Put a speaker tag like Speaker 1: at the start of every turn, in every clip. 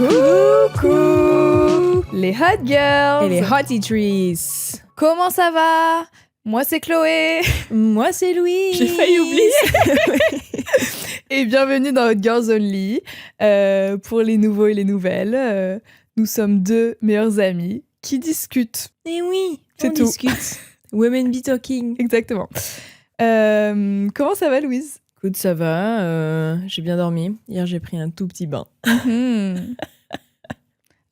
Speaker 1: Coucou les Hot Girls
Speaker 2: et les Hottie Trees.
Speaker 1: Comment ça va? Moi c'est Chloé.
Speaker 2: Moi c'est Louise.
Speaker 1: J'ai failli oublier. Et bienvenue dans Hot Girls Only. Pour les nouveaux et les nouvelles, nous sommes deux meilleures amies qui discutent.
Speaker 2: Et oui,
Speaker 1: c'est
Speaker 2: on
Speaker 1: tout.
Speaker 2: Discute. Women be talking.
Speaker 1: Exactement. Comment ça va, Louise?
Speaker 2: Écoute, ça va. J'ai bien dormi. Hier, j'ai pris un tout petit bain.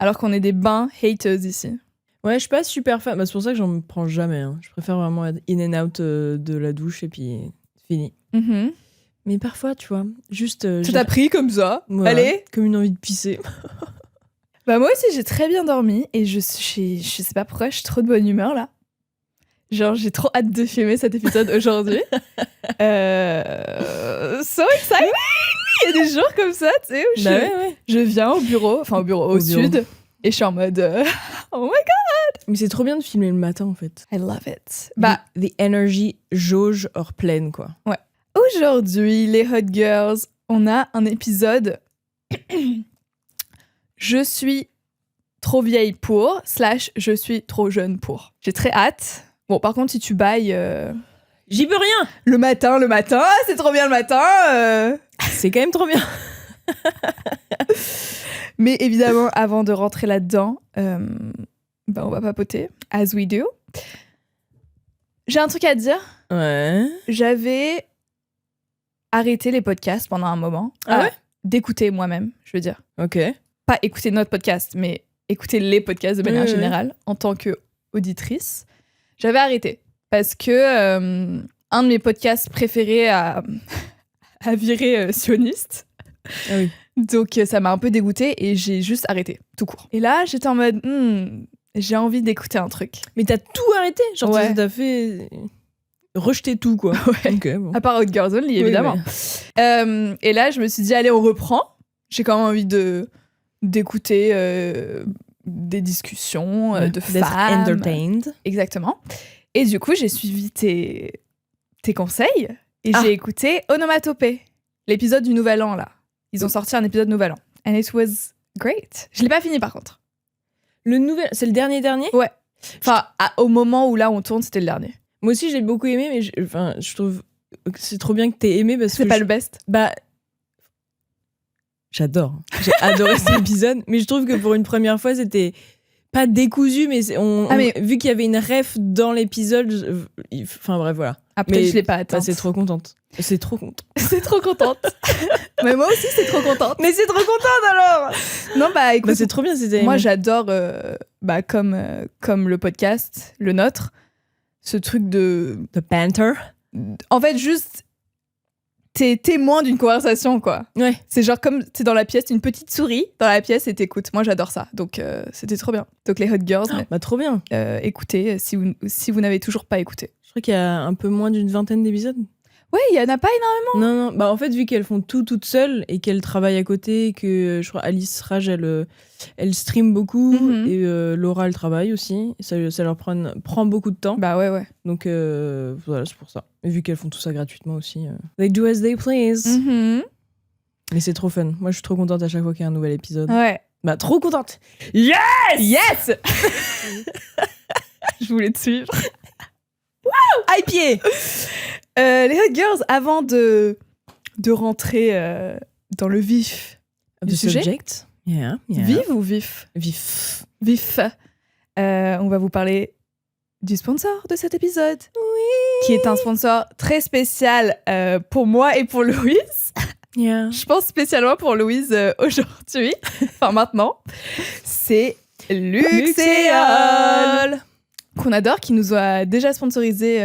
Speaker 1: Alors qu'on est des bains haters ici.
Speaker 2: Ouais, je suis pas super fan. Bah, c'est pour ça que j'en me prends jamais. Hein. Je préfère vraiment être in and out de la douche et puis fini. Mais parfois, tu vois, juste...
Speaker 1: Tu t'as pris comme ça.
Speaker 2: Ouais,
Speaker 1: allez.
Speaker 2: Comme une envie de pisser.
Speaker 1: Bah moi aussi, j'ai très bien dormi et je sais pas pourquoi, je suis trop de bonne humeur là. Genre, j'ai trop hâte de filmer cet épisode aujourd'hui. So exciting! Il y a des jours comme ça, tu sais, où je viens au bureau, au sud, et je suis en mode oh my god!
Speaker 2: Mais c'est trop bien de filmer le matin en fait.
Speaker 1: I love it.
Speaker 2: Bah, the energy jauge hors pleine, quoi.
Speaker 1: Ouais. Aujourd'hui, les Hot Girls, on a un épisode je suis trop vieille pour / je suis trop jeune pour. J'ai très hâte. Bon, par contre, si tu bailles...
Speaker 2: J'y peux rien.
Speaker 1: Le matin, c'est trop bien le matin.
Speaker 2: C'est quand même trop bien.
Speaker 1: Mais évidemment, avant de rentrer là-dedans, on va papoter, as we do. J'ai un truc à te dire.
Speaker 2: Ouais.
Speaker 1: J'avais arrêté les podcasts pendant un moment.
Speaker 2: Ah ouais?
Speaker 1: D'écouter moi-même, je veux dire.
Speaker 2: Ok.
Speaker 1: Pas écouter notre podcast, mais écouter les podcasts de manière générale, en tant qu'auditrice. J'avais arrêté parce que un de mes podcasts préférés a viré sioniste.
Speaker 2: Ah oui.
Speaker 1: Donc ça m'a un peu dégoûtée et j'ai juste arrêté, tout court. Et là, j'étais en mode, j'ai envie d'écouter un truc.
Speaker 2: Mais t'as tout arrêté? Genre t'as fait... rejeter tout, quoi.
Speaker 1: Ouais.
Speaker 2: Okay, bon.
Speaker 1: À part Hot Girls Only, évidemment.
Speaker 2: Ouais.
Speaker 1: Et là, je me suis dit, allez, on reprend. J'ai quand même envie d'écouter des discussions de femmes.
Speaker 2: D'être entertained.
Speaker 1: Exactement. Et du coup, j'ai suivi tes conseils et j'ai écouté Onomatopée, l'épisode du Nouvel An, là. Ils ont sorti un épisode Nouvel An. And it was great. Je l'ai pas fini, par contre.
Speaker 2: C'est le dernier?
Speaker 1: Ouais. Enfin, au moment où là, on tourne, c'était le dernier.
Speaker 2: Moi aussi, j'ai beaucoup aimé, mais je trouve que c'est trop bien que t'aies aimé parce que...
Speaker 1: C'est pas le best?
Speaker 2: Bah... J'adore. J'ai adoré cet épisode, mais je trouve que pour une première fois, c'était pas décousu, mais vu qu'il y avait une ref dans l'épisode, enfin bref, voilà.
Speaker 1: Après, je l'ai pas atteinte.
Speaker 2: C'est trop contente. C'est trop contente.
Speaker 1: C'est trop contente. Mais moi aussi, c'est trop contente.
Speaker 2: Mais c'est trop contente alors.
Speaker 1: Non, bah écoute,
Speaker 2: c'est trop bien.
Speaker 1: Moi, j'adore, comme le podcast, le nôtre, ce truc de
Speaker 2: banter.
Speaker 1: En fait, juste... T'es témoin d'une conversation, quoi.
Speaker 2: Ouais. C'est
Speaker 1: genre comme t'es dans la pièce, une petite souris dans la pièce et t'écoutes. Moi, j'adore ça. Donc, c'était trop bien. Donc, les Hot Girls,
Speaker 2: trop bien.
Speaker 1: Écoutez, si vous n'avez toujours pas écouté.
Speaker 2: Je crois qu'il y a un peu moins d'une vingtaine d'épisodes.
Speaker 1: Ouais, il y en a pas énormément.
Speaker 2: Non. Bah, en fait, vu qu'elles font tout toutes seules et qu'elles travaillent à côté, que je crois Alice Rage, elle stream beaucoup et Laura, elle travaille aussi. Et ça leur prend beaucoup de temps.
Speaker 1: Bah ouais.
Speaker 2: Donc, voilà, c'est pour ça. Et vu qu'elles font tout ça gratuitement aussi. They do as they please. Mais c'est trop fun. Moi, je suis trop contente à chaque fois qu'il y a un nouvel épisode.
Speaker 1: Ouais.
Speaker 2: Bah, trop contente.
Speaker 1: Yes! Je voulais te suivre.
Speaker 2: Wow! High pied!
Speaker 1: Les Hot Girls, avant de rentrer dans le vif du sujet.
Speaker 2: Subject. Yeah.
Speaker 1: Vive ou vif?
Speaker 2: Vif.
Speaker 1: Vif. On va vous parler du sponsor de cet épisode.
Speaker 2: Oui.
Speaker 1: Qui est un sponsor très spécial pour moi et pour Louise.
Speaker 2: Yeah.
Speaker 1: Je pense spécialement pour Louise aujourd'hui. Enfin, maintenant. C'est Luxéol. Qu'on adore, qui nous a déjà sponsorisé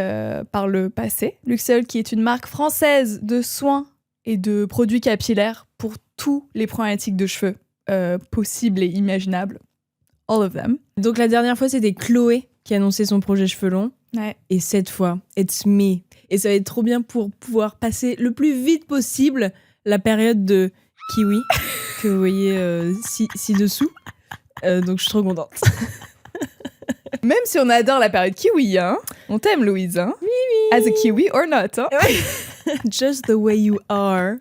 Speaker 1: par le passé. Luxéol, qui est une marque française de soins et de produits capillaires pour tous les problématiques de cheveux possibles et imaginables. All of them.
Speaker 2: Donc la dernière fois, c'était Chloé qui annonçait son projet cheveux longs.
Speaker 1: Ouais.
Speaker 2: Et cette fois, it's me. Et ça va être trop bien pour pouvoir passer le plus vite possible la période de kiwi que vous voyez ci-dessous. Donc je suis trop contente.
Speaker 1: Même si on adore la période kiwi, hein. On t'aime, Louise, hein.
Speaker 2: Oui.
Speaker 1: As a kiwi or not, hein.
Speaker 2: Just the way you are.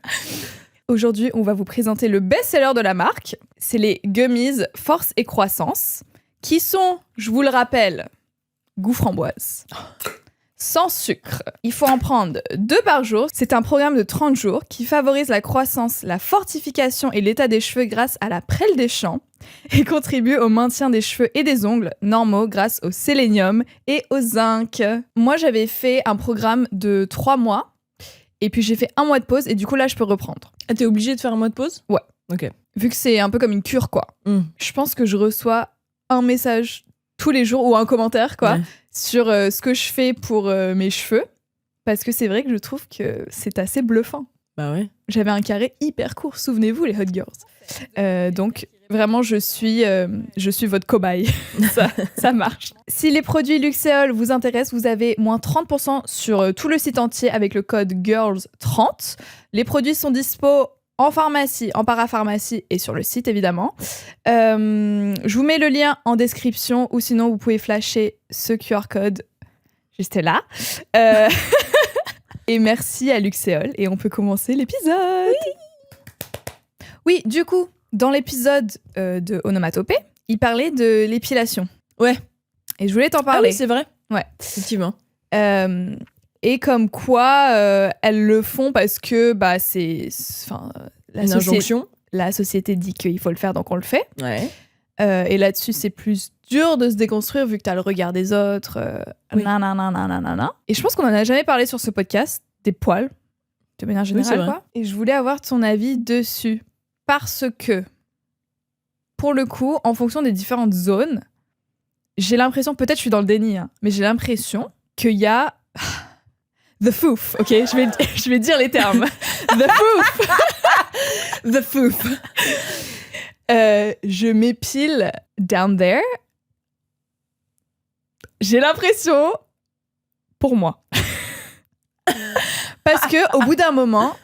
Speaker 1: Aujourd'hui, on va vous présenter le best-seller de la marque. C'est les Gummies Force et Croissance, qui sont, je vous le rappelle, goût framboise. Sans sucre. Il faut en prendre 2 par jour. C'est un programme de 30 jours qui favorise la croissance, la fortification et l'état des cheveux grâce à la prêle des champs et contribue au maintien des cheveux et des ongles normaux grâce au sélénium et au zinc. Moi, j'avais fait un programme de 3 mois et puis j'ai fait 1 mois de pause et du coup là, je peux reprendre.
Speaker 2: Ah, t'es obligée de faire un mois de pause ?
Speaker 1: Ouais.
Speaker 2: Ok.
Speaker 1: Vu que c'est un peu comme une cure, quoi. Je pense que je reçois un message tous les jours ou un commentaire, quoi, sur ce que je fais pour mes cheveux. Parce que c'est vrai que je trouve que c'est assez bluffant.
Speaker 2: Bah ouais.
Speaker 1: J'avais un carré hyper court, souvenez-vous, les hot girls. Donc, vraiment, je suis votre cobaye. ça marche. Si les produits Luxéol vous intéressent, vous avez moins 30% sur tout le site entier avec le code GIRLS30. Les produits sont dispo en pharmacie, en parapharmacie et sur le site, évidemment. Je vous mets le lien en description ou sinon, vous pouvez flasher ce QR code juste là. Et merci à Luxéol. Et on peut commencer l'épisode. Oui, du coup, dans l'épisode de Onomatopée, il parlait de l'épilation.
Speaker 2: Ouais.
Speaker 1: Et je voulais t'en parler.
Speaker 2: Ah oui, c'est vrai.
Speaker 1: Ouais.
Speaker 2: Effectivement.
Speaker 1: Et comme quoi, elles le font parce que bah, c'est...
Speaker 2: Une injonction.
Speaker 1: La société dit qu'il faut le faire, donc on le fait.
Speaker 2: Ouais.
Speaker 1: Et là-dessus, c'est plus dur de se déconstruire vu que t'as le regard des autres.
Speaker 2: Oui.
Speaker 1: Nanana. Et je pense qu'on en a jamais parlé sur ce podcast, des poils, de manière générale.
Speaker 2: Oui,
Speaker 1: quoi. Et je voulais avoir ton avis dessus. Parce que, pour le coup, en fonction des différentes zones, j'ai l'impression, peut-être je suis dans le déni, hein, mais j'ai l'impression qu'il y a... The foof, ok, je vais dire les termes. The foof.
Speaker 2: The foof.
Speaker 1: Je m'épile down there. J'ai l'impression, pour moi, parce que au bout d'un moment,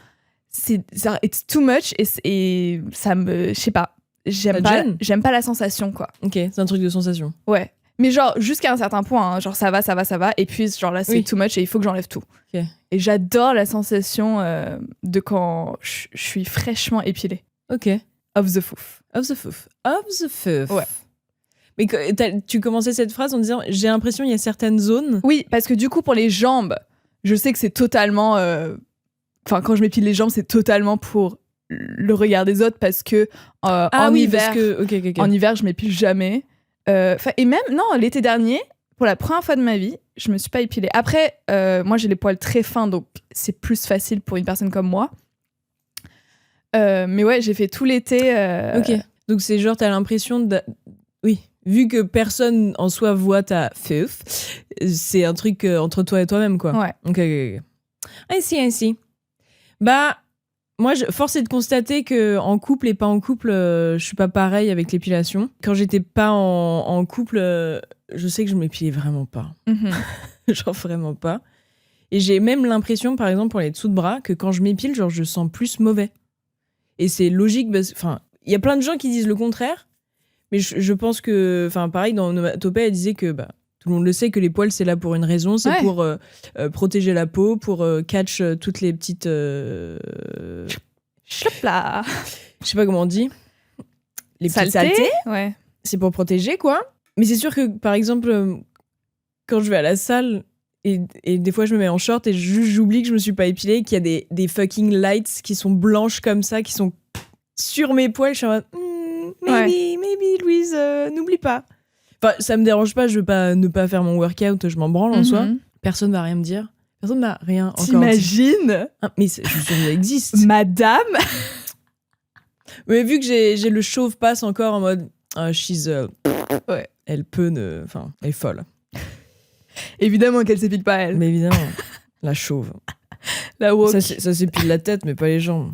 Speaker 1: it's too much et ça me, je sais pas, j'aime pas la sensation quoi.
Speaker 2: Ok, c'est un truc de sensation.
Speaker 1: Ouais. Mais genre, jusqu'à un certain point, hein, genre ça va, et puis genre là, c'est too much et il faut que j'enlève tout.
Speaker 2: Okay.
Speaker 1: Et j'adore la sensation de quand je suis fraîchement épilée.
Speaker 2: Ok.
Speaker 1: Of the foof.
Speaker 2: Of the foof. Of the foof.
Speaker 1: Ouais.
Speaker 2: Mais tu commençais cette phrase en disant « j'ai l'impression il y a certaines zones ».
Speaker 1: Oui, parce que du coup, pour les jambes, je sais que c'est totalement... Enfin, quand je m'épile les jambes, c'est totalement pour le regard des autres parce que en hiver,
Speaker 2: parce que... Okay.
Speaker 1: En hiver, je m'épile jamais. Et même, non, l'été dernier, pour la première fois de ma vie, je me suis pas épilée. Après, moi, j'ai les poils très fins, donc c'est plus facile pour une personne comme moi. Mais ouais, j'ai fait tout l'été.
Speaker 2: Ok, donc c'est genre, t'as l'impression de... Oui, vu que personne en soi voit ta fuf, c'est un truc entre toi et toi-même, quoi.
Speaker 1: Ouais.
Speaker 2: Ok. Ainsi. Bah... Moi, force est de constater que en couple et pas en couple, je suis pas pareil avec l'épilation. Quand j'étais pas en couple, je sais que je m'épilais vraiment pas. Genre vraiment pas. Et j'ai même l'impression, par exemple, pour les dessous de bras, que quand je m'épile, genre, je sens plus mauvais. Et c'est logique, enfin, il y a plein de gens qui disent le contraire, mais je pense que, enfin, pareil, dans Onomatopée, elle disait que, bah, tout le monde le sait que les poils, c'est là pour une raison, c'est pour protéger la peau, pour catch toutes les petites...
Speaker 1: Chopla.
Speaker 2: Je sais pas comment on dit. Les petites
Speaker 1: saletés.
Speaker 2: saletés.
Speaker 1: Ouais.
Speaker 2: C'est pour protéger, quoi. Mais c'est sûr que, par exemple, quand je vais à la salle, et des fois je me mets en short et j'oublie que je me suis pas épilée, qu'il y a des fucking lights qui sont blanches comme ça, qui sont sur mes poils, je suis en mode maybe Louise, n'oublie pas. Enfin, ça me dérange pas, je veux pas ne pas faire mon workout, je m'en branle en soi. Personne va rien me dire. Personne n'a rien encore.
Speaker 1: T'imagines?
Speaker 2: Mais je suis sûre que ça existe.
Speaker 1: Madame.
Speaker 2: Mais vu que j'ai le chauve passe encore en mode she's
Speaker 1: ouais.
Speaker 2: Elle peut ne, enfin, elle est folle.
Speaker 1: Évidemment qu'elle s'épile pas elle.
Speaker 2: Mais évidemment, la chauve.
Speaker 1: La woke.
Speaker 2: Ça s'épile la tête, mais pas les jambes.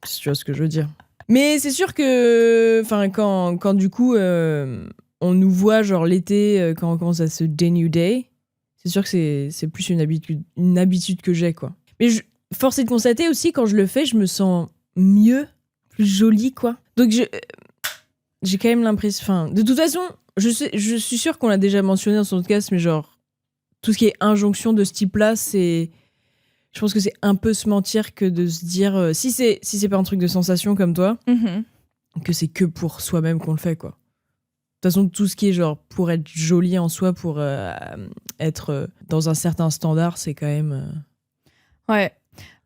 Speaker 2: Si tu vois ce que je veux dire. Mais c'est sûr que, enfin, quand du coup on nous voit genre l'été quand on commence à se dénuder, c'est sûr que c'est plus une habitude que j'ai, quoi. Mais force est de constater aussi, quand je le fais, je me sens mieux, plus jolie, quoi. Donc j'ai quand même l'impression... Enfin, de toute façon, je suis sûre qu'on l'a déjà mentionné dans son podcast, mais genre, tout ce qui est injonction de ce type-là, c'est... Je pense que c'est un peu se mentir que de se dire, si c'est pas un truc de sensation comme toi, que c'est que pour soi-même qu'on le fait, quoi. De toute façon, tout ce qui est genre pour être joli en soi, pour être dans un certain standard, c'est quand même...
Speaker 1: Ouais.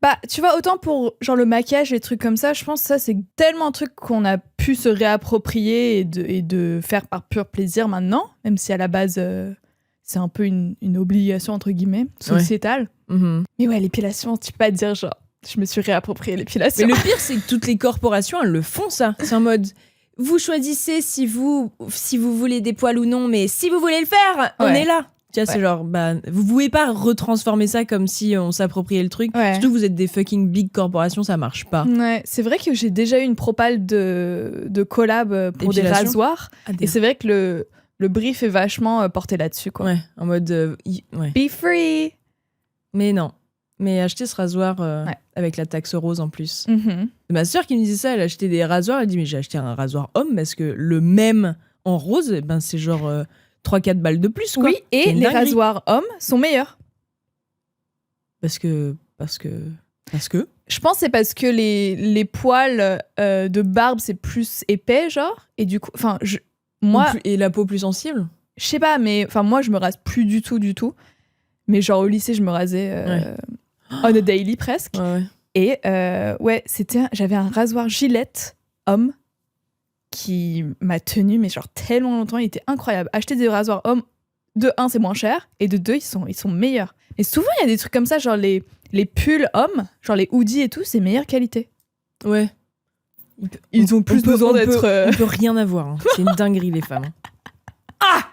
Speaker 1: Bah, tu vois, autant pour genre le maquillage et les trucs comme ça, je pense que ça, c'est tellement un truc qu'on a pu se réapproprier et de faire par pur plaisir maintenant, même si à la base, c'est un peu une obligation, entre guillemets, sociétale. Mais ouais, l'épilation, tu peux pas dire genre, je me suis réapproprié l'épilation.
Speaker 2: Mais le pire, c'est que toutes les corporations, elles le font, ça. C'est en mode... Vous choisissez si vous voulez des poils ou non, mais si vous voulez le faire, on est là. Tu vois, c'est genre, bah, vous pouvez pas retransformer ça comme si on s'appropriait le truc. Surtout que vous êtes des fucking big corporations, ça marche pas.
Speaker 1: Ouais, c'est vrai que j'ai déjà eu une propale de collab pour des rasoirs. Et c'est vrai que le brief est vachement porté là-dessus, quoi.
Speaker 2: Ouais, en mode...
Speaker 1: Be free.
Speaker 2: Mais non. Mais acheter ce rasoir avec la taxe rose en plus.
Speaker 1: Mm-hmm.
Speaker 2: Ma sœur qui me disait ça, elle achetait des rasoirs, elle dit mais j'ai acheté un rasoir homme parce que le même en rose, ben c'est genre 3-4 balles de plus, quoi.
Speaker 1: Oui, et les rasoirs hommes sont meilleurs.
Speaker 2: Parce que
Speaker 1: je pense que c'est parce que les poils de barbe c'est plus épais, genre, et du coup, enfin, moi...
Speaker 2: Et la peau plus sensible.
Speaker 1: Je sais pas, mais enfin moi je me rase plus du tout. Mais genre au lycée je me rasais on a daily presque. Et j'avais un rasoir Gillette homme qui m'a tenu mais genre tellement longtemps, il était incroyable. Acheter des rasoirs hommes, de 1 c'est moins cher et de 2 ils sont meilleurs. Et souvent il y a des trucs comme ça, genre les pulls hommes, genre les hoodies et tout, c'est meilleure qualité.
Speaker 2: Ouais.
Speaker 1: Ils ont plus besoin d'être...
Speaker 2: On peut rien avoir. Hein. C'est une dinguerie les femmes. Ah.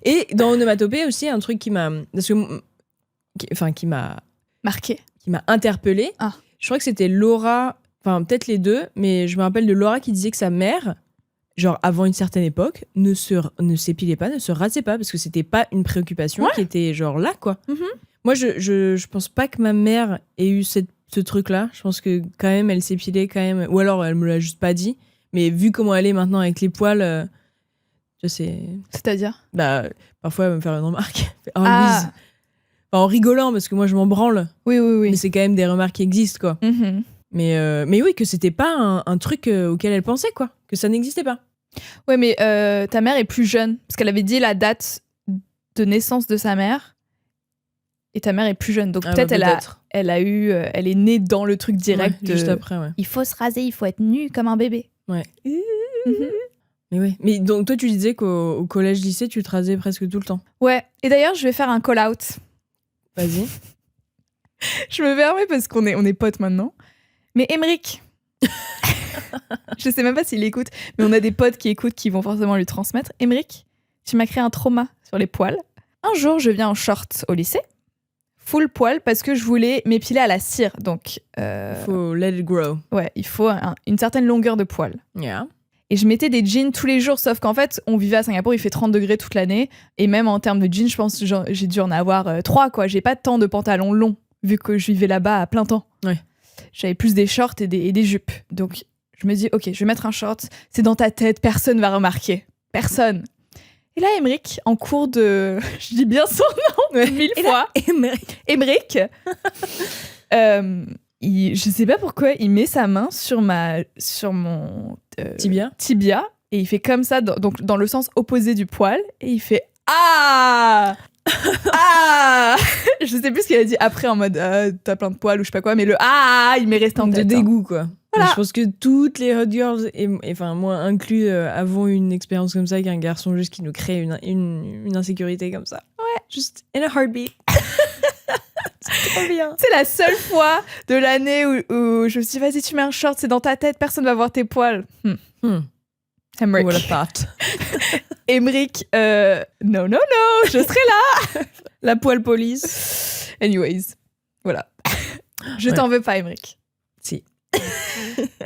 Speaker 2: Et dans Onomatopée aussi, un truc qui m'a
Speaker 1: marqué,
Speaker 2: qui m'a interpellée. Je crois que c'était Laura, enfin peut-être les deux, mais je me rappelle de Laura qui disait que sa mère, genre avant une certaine époque, ne s'épilait pas, ne se rasait pas parce que c'était pas une préoccupation qui était genre là, quoi. Moi, je pense pas que ma mère ait eu ce truc-là. Je pense que quand même, elle s'épilait quand même, ou alors elle me l'a juste pas dit. Mais vu comment elle est maintenant avec les poils.
Speaker 1: C'est-à-dire
Speaker 2: bah, parfois elle va me faire une remarque. Louise. Enfin, en rigolant parce que moi je m'en branle.
Speaker 1: Oui.
Speaker 2: Mais c'est quand même des remarques qui existent, quoi. Mais oui, que c'était pas un truc auquel elle pensait, quoi. Que ça n'existait pas.
Speaker 1: Ouais, mais ta mère est plus jeune parce qu'elle avait dit la date de naissance de sa mère et ta mère est plus jeune. Donc peut-être elle est née dans le truc direct.
Speaker 2: Juste après,
Speaker 1: il faut se raser, il faut être nu comme un bébé.
Speaker 2: Ouais. Mais oui. Mais donc toi tu disais qu'au collège lycée tu te rasais presque tout le temps.
Speaker 1: Ouais. Et d'ailleurs je vais faire un call out.
Speaker 2: Vas-y.
Speaker 1: Je me permets parce qu'on est potes maintenant. Mais Émeric, je sais même pas s'il écoute, mais on a des potes qui écoutent qui vont forcément lui transmettre. Émeric, tu m'as créé un trauma sur les poils. Un jour je viens en short au lycée, full poil parce que je voulais m'épiler à la cire. Donc
Speaker 2: faut let it grow.
Speaker 1: Ouais, il faut une certaine longueur de poils.
Speaker 2: Yeah.
Speaker 1: Et je mettais des jeans tous les jours, sauf qu'en fait, on vivait à Singapour, il fait 30 degrés toute l'année. Et même en termes de jeans, je pense que j'ai dû en avoir 3, quoi. J'ai pas tant de pantalons longs, vu que je vivais là-bas à plein temps.
Speaker 2: Ouais.
Speaker 1: J'avais plus des shorts et des jupes. Donc, je me dis, ok, je vais mettre un short. C'est dans ta tête, personne va remarquer. Personne. Et là, Émeric, en cours de... Je dis bien son nom 1000 fois. Émeric. Je sais pas pourquoi, il met sa main sur mon tibia et il fait comme ça, donc dans le sens opposé du poil, et il fait ah ah. Je sais plus ce qu'il a dit après en mode t'as plein de poils ou je sais pas quoi, mais le ah il m'est resté en tête.
Speaker 2: De dégoût, quoi.
Speaker 1: Voilà.
Speaker 2: Je pense que toutes les hot girls, et enfin moi inclus, avons une expérience comme ça avec un garçon juste qui nous crée une insécurité comme ça.
Speaker 1: Ouais.
Speaker 2: Juste in a heartbeat. C'est trop bien.
Speaker 1: C'est la seule fois de l'année où je me suis dit vas-y tu mets un short, c'est dans ta tête, personne va voir tes poils. Émeric.
Speaker 2: What a thought.
Speaker 1: Émeric, non, je serai là.
Speaker 2: La poil police.
Speaker 1: Anyways, voilà. Je t'en veux pas, Émeric.
Speaker 2: Si.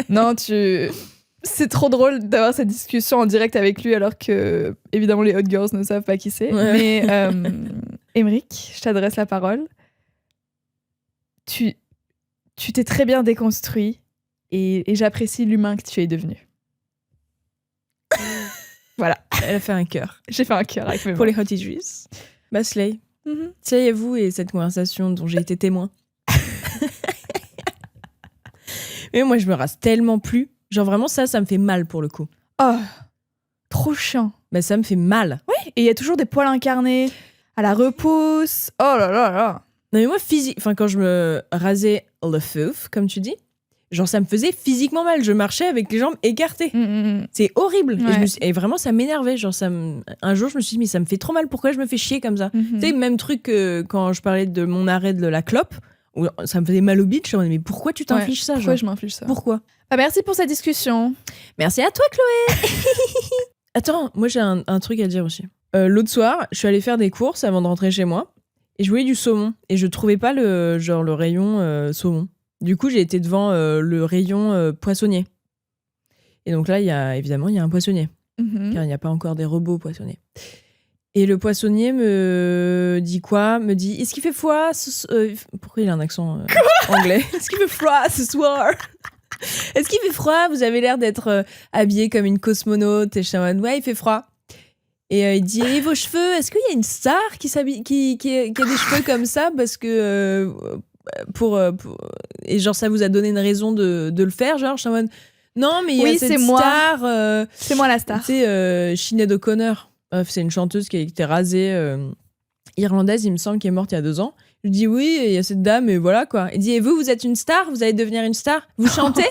Speaker 1: Non, c'est trop drôle d'avoir cette discussion en direct avec lui alors que, évidemment, les hot girls ne savent pas qui c'est. Ouais. Mais, Émeric, je t'adresse la parole. Tu t'es très bien déconstruit et j'apprécie l'humain que tu es devenu. Voilà.
Speaker 2: Elle a fait un cœur.
Speaker 1: J'ai fait un cœur avec mes
Speaker 2: pour
Speaker 1: mains.
Speaker 2: les hot issues. Bah, Slay. Slay à vous et cette conversation dont j'ai été témoin. Mais moi, je me rase tellement plus. Genre vraiment, ça me fait mal pour le coup.
Speaker 1: Oh, trop chiant.
Speaker 2: Bah, ça me fait mal.
Speaker 1: Oui, et il y a toujours des poils incarnés à la repousse. Oh là là là.
Speaker 2: Non, mais moi, quand je me rasais le fouf, comme tu dis, genre, ça me faisait physiquement mal. Je marchais avec les jambes écartées. C'est horrible.
Speaker 1: Ouais.
Speaker 2: Et vraiment, ça m'énervait. Genre, un jour, je me suis dit, mais ça me fait trop mal. Pourquoi je me fais chier comme ça? Tu sais, même truc que quand je parlais de mon arrêt de la clope, où ça me faisait mal au bide. Je me disais, mais pourquoi tu t'infliges ça?
Speaker 1: Pourquoi
Speaker 2: genre
Speaker 1: je m'inflige ça?
Speaker 2: Pourquoi?
Speaker 1: Bah, merci pour cette discussion.
Speaker 2: Merci à toi, Chloé. Attends, moi, j'ai un truc à dire aussi. L'autre soir, je suis allée faire des courses avant de rentrer chez moi. Et je voulais du saumon. Et je trouvais pas le rayon saumon. Du coup, j'ai été devant le rayon poissonnier. Et donc là, évidemment, il y a un poissonnier. Car il n'y a pas encore des robots poissonniers. Et le poissonnier me dit quoi? Me dit, est-ce qu'il fait froid pourquoi il a un accent anglais? Est-ce qu'il fait froid ce soir? Est-ce qu'il fait froid? Vous avez l'air d'être habillé comme une cosmonaute. Et je suis en mode, ouais, il fait froid. Et il dit, et vos cheveux, est-ce qu'il y a une star qui a des cheveux comme ça? Parce que... et genre, ça vous a donné une raison de le faire? Genre, je suis en mode, non, mais il y a cette star...
Speaker 1: c'est moi la star.
Speaker 2: Tu sais, Sinéad O'Connor. C'est une chanteuse qui a été rasée irlandaise, il me semble, qui est morte il y a 2 ans. Je dis, oui, il y a cette dame, et voilà, quoi. Il dit, et vous êtes une star? Vous allez devenir une star? Vous chantez?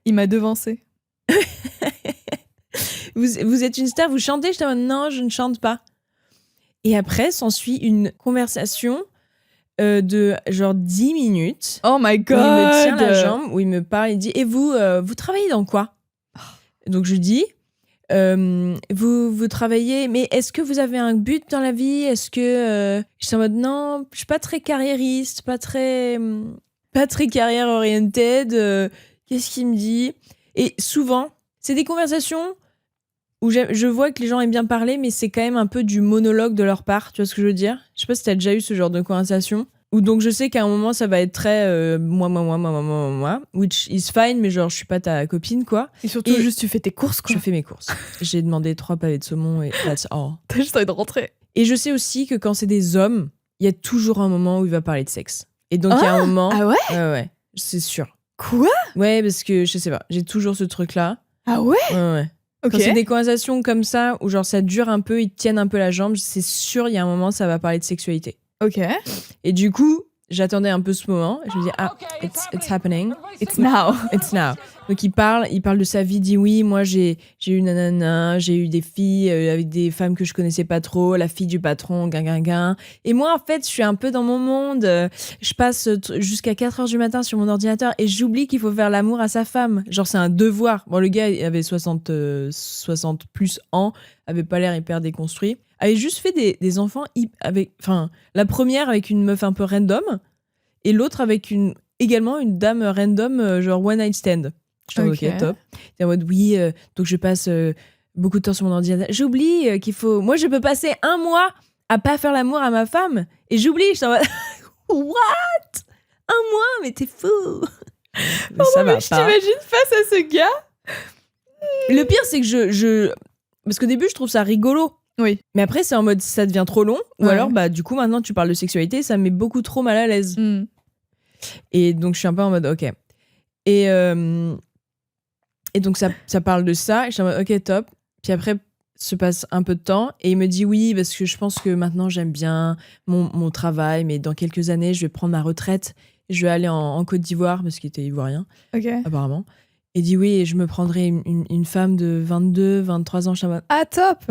Speaker 1: Il m'a devancé.
Speaker 2: Vous êtes une star, vous chantez? Je dis, non, je ne chante pas. Et après, s'ensuit une conversation de genre 10 minutes.
Speaker 1: Oh my God!
Speaker 2: Où il me tient la jambe, où il me parle, il dit, et vous travaillez dans quoi? Donc je dis, vous travaillez, mais est-ce que vous avez un but dans la vie? Est-ce que je suis en mode non, je suis pas très carriériste, pas très carrière oriented. Qu'est-ce qu'il me dit? Et souvent, c'est des conversations où je vois que les gens aiment bien parler, mais c'est quand même un peu du monologue de leur part. Tu vois ce que je veux dire? Je sais pas si t'as déjà eu ce genre de conversation. Ou donc je sais qu'à un moment ça va être très moi, which is fine, mais genre je suis pas ta copine quoi.
Speaker 1: Et surtout juste tu fais tes courses quoi.
Speaker 2: Je fais mes courses. J'ai demandé 3 pavés de saumon et that's all.
Speaker 1: T'as juste envie de rentrer.
Speaker 2: Et je sais aussi que quand c'est des hommes, il y a toujours un moment où il va parler de sexe. Et donc il y a un moment.
Speaker 1: Ah ouais?
Speaker 2: Ouais, c'est sûr.
Speaker 1: Quoi?
Speaker 2: Ouais, parce que je sais pas, j'ai toujours ce truc là.
Speaker 1: Ah ouais?
Speaker 2: Ouais.
Speaker 1: Ok.
Speaker 2: Quand c'est des conversations comme ça où genre ça dure un peu, ils tiennent un peu la jambe, c'est sûr il y a un moment ça va parler de sexualité.
Speaker 1: Ok.
Speaker 2: Et du coup, j'attendais un peu ce moment. Je me dis, it's happening.
Speaker 1: It's now.
Speaker 2: It's now. Donc il parle de sa vie, il dit oui, moi j'ai eu nanana, j'ai eu des filles avec des femmes que je connaissais pas trop, la fille du patron, guin. Et moi en fait, je suis un peu dans mon monde, je passe jusqu'à 4h du matin sur mon ordinateur et j'oublie qu'il faut faire l'amour à sa femme. Genre c'est un devoir. Bon, le gars il avait 60 plus ans, avait pas l'air hyper déconstruit. Avait juste fait des enfants la première avec une meuf un peu random et l'autre avec également une dame random genre one night stand. Je dis ok, top. T'es en mode oui, donc je passe beaucoup de temps sur mon ordinateur. J'oublie qu'il faut. Moi, je peux passer 1 mois à pas faire l'amour à ma femme et j'oublie. Je suis en mode what? 1 mois, mais t'es fou. Mais ça va pas.
Speaker 1: Je t'imagine face à ce gars.
Speaker 2: Le pire, c'est que parce qu'au début, je trouve ça rigolo.
Speaker 1: Oui.
Speaker 2: Mais après, c'est en mode ça devient trop long. Ou alors, bah, du coup, maintenant, tu parles de sexualité, ça me met beaucoup trop mal à l'aise. Et donc, je suis un peu en mode ok. Et donc, ça parle de ça. Et je suis en mode ok, top. Puis après, se passe un peu de temps. Et il me dit oui, parce que je pense que maintenant, j'aime bien mon travail. Mais dans quelques années, je vais prendre ma retraite. Je vais aller en Côte d'Ivoire, parce qu'il était ivoirien, apparemment. Et dit oui, je me prendrai une femme de 22, 23 ans. Je suis en mode
Speaker 1: ah, top.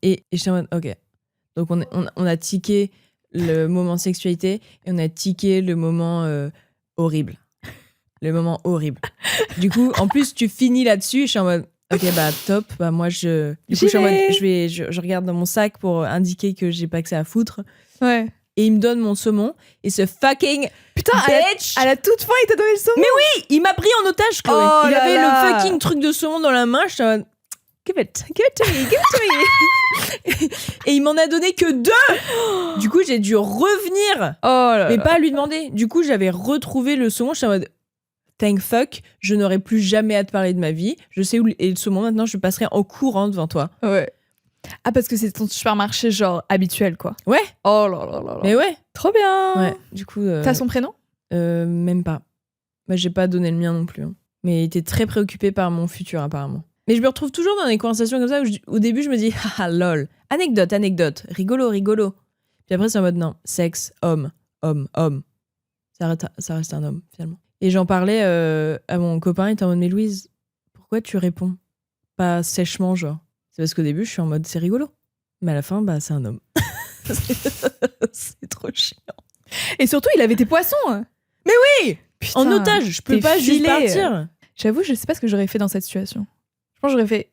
Speaker 2: Et je suis en mode ok. Donc, on a tiqué le moment sexualité et on a tiqué le moment horrible. Le moment horrible. Du coup, en plus, tu finis là-dessus. Je suis en mode ok, bah top. Bah moi, je suis en mode je regarde dans mon sac pour indiquer que j'ai pas que ça à foutre.
Speaker 1: Ouais.
Speaker 2: Et il me donne mon saumon et ce fucking bitch.
Speaker 1: À la toute fin, il t'a donné le saumon.
Speaker 2: Mais oui, il m'a pris en otage, Chloé. Il avait le fucking truc de saumon dans la main. Je suis en mode give it to me. Et il m'en a donné que 2. Du coup, j'ai dû revenir. Mais pas à lui demander. Du coup, j'avais retrouvé le saumon. Je suis en mode thank fuck, je n'aurai plus jamais à te parler de ma vie. Je sais où est le saumon. Maintenant, je passerai en courant devant toi.
Speaker 1: Ouais. Ah, parce que c'est ton supermarché genre habituel, quoi.
Speaker 2: Ouais.
Speaker 1: Oh là là là là.
Speaker 2: Mais ouais.
Speaker 1: Trop bien.
Speaker 2: Ouais. Du coup.
Speaker 1: T'as son prénom?
Speaker 2: Même pas. Bah, j'ai pas donné le mien non plus. Hein. Mais il était très préoccupé par mon futur, apparemment. Mais je me retrouve toujours dans des conversations comme ça où au début, je me dis, haha, lol. Anecdote. Rigolo. Puis après, c'est en mode, non, sexe, homme. Ça reste un homme, finalement. Et j'en parlais à mon copain, il était en mode, mais Louise, pourquoi tu réponds pas sèchement, genre? C'est parce qu'au début, je suis en mode, c'est rigolo. Mais à la fin, bah, c'est un homme. C'est trop chiant.
Speaker 1: Et surtout, il avait tes poissons.
Speaker 2: Mais oui! Putain, en otage, je peux pas juste partir.
Speaker 1: J'avoue, je sais pas ce que j'aurais fait dans cette situation. Je pense que j'aurais fait...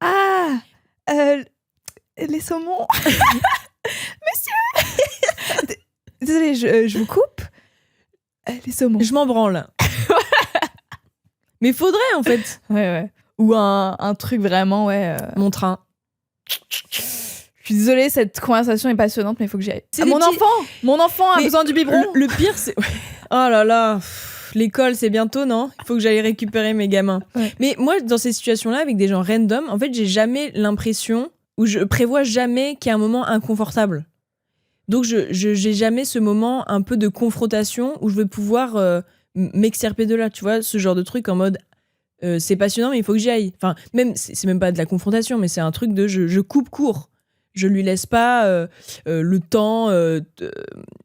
Speaker 1: Ah, les saumons. Monsieur. Désolée, je vous coupe. Les saumons.
Speaker 2: Je m'en branle. Mais faudrait, en fait.
Speaker 1: Ouais. Ou un truc vraiment,
Speaker 2: Mon train.
Speaker 1: Je suis désolée, cette conversation est passionnante, mais il faut que j'y aille. Mon enfant a besoin du biberon.
Speaker 2: Le pire, c'est... Oh là là, l'école, c'est bientôt, non? Il faut que j'aille récupérer mes gamins. Ouais. Mais moi, dans ces situations-là, avec des gens random, en fait, j'ai jamais l'impression, ou je prévois jamais qu'il y a un moment inconfortable. Donc, j'ai jamais ce moment un peu de confrontation où je vais pouvoir m'extirper de là, tu vois, ce genre de truc en mode... c'est passionnant, mais il faut que j'y aille. Enfin, même, c'est même pas de la confrontation, mais c'est un truc de je coupe court. Je lui laisse pas le temps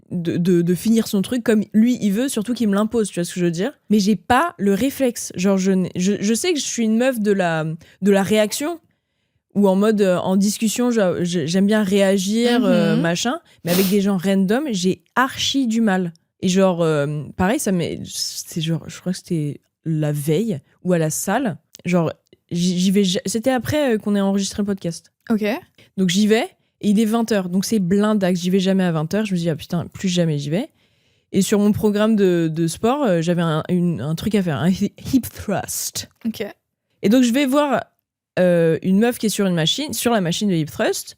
Speaker 2: de finir son truc comme lui il veut, surtout qu'il me l'impose, tu vois ce que je veux dire. Mais j'ai pas le réflexe. Genre, je sais que je suis une meuf de la réaction, ou en mode en discussion, j'aime bien réagir, machin. Mais avec des gens random, j'ai archi du mal. Et genre, pareil, c'est genre, je crois que c'était la veille ou à la salle. Genre, j'y vais. C'était après qu'on ait enregistré le podcast.
Speaker 1: Ok.
Speaker 2: Donc j'y vais, et il est 20h, donc c'est blindax, j'y vais jamais à 20h, je me dis, ah putain, plus jamais j'y vais. Et sur mon programme de sport, j'avais un truc à faire, un hip thrust.
Speaker 1: Ok.
Speaker 2: Et donc je vais voir une meuf qui est sur la machine de hip thrust,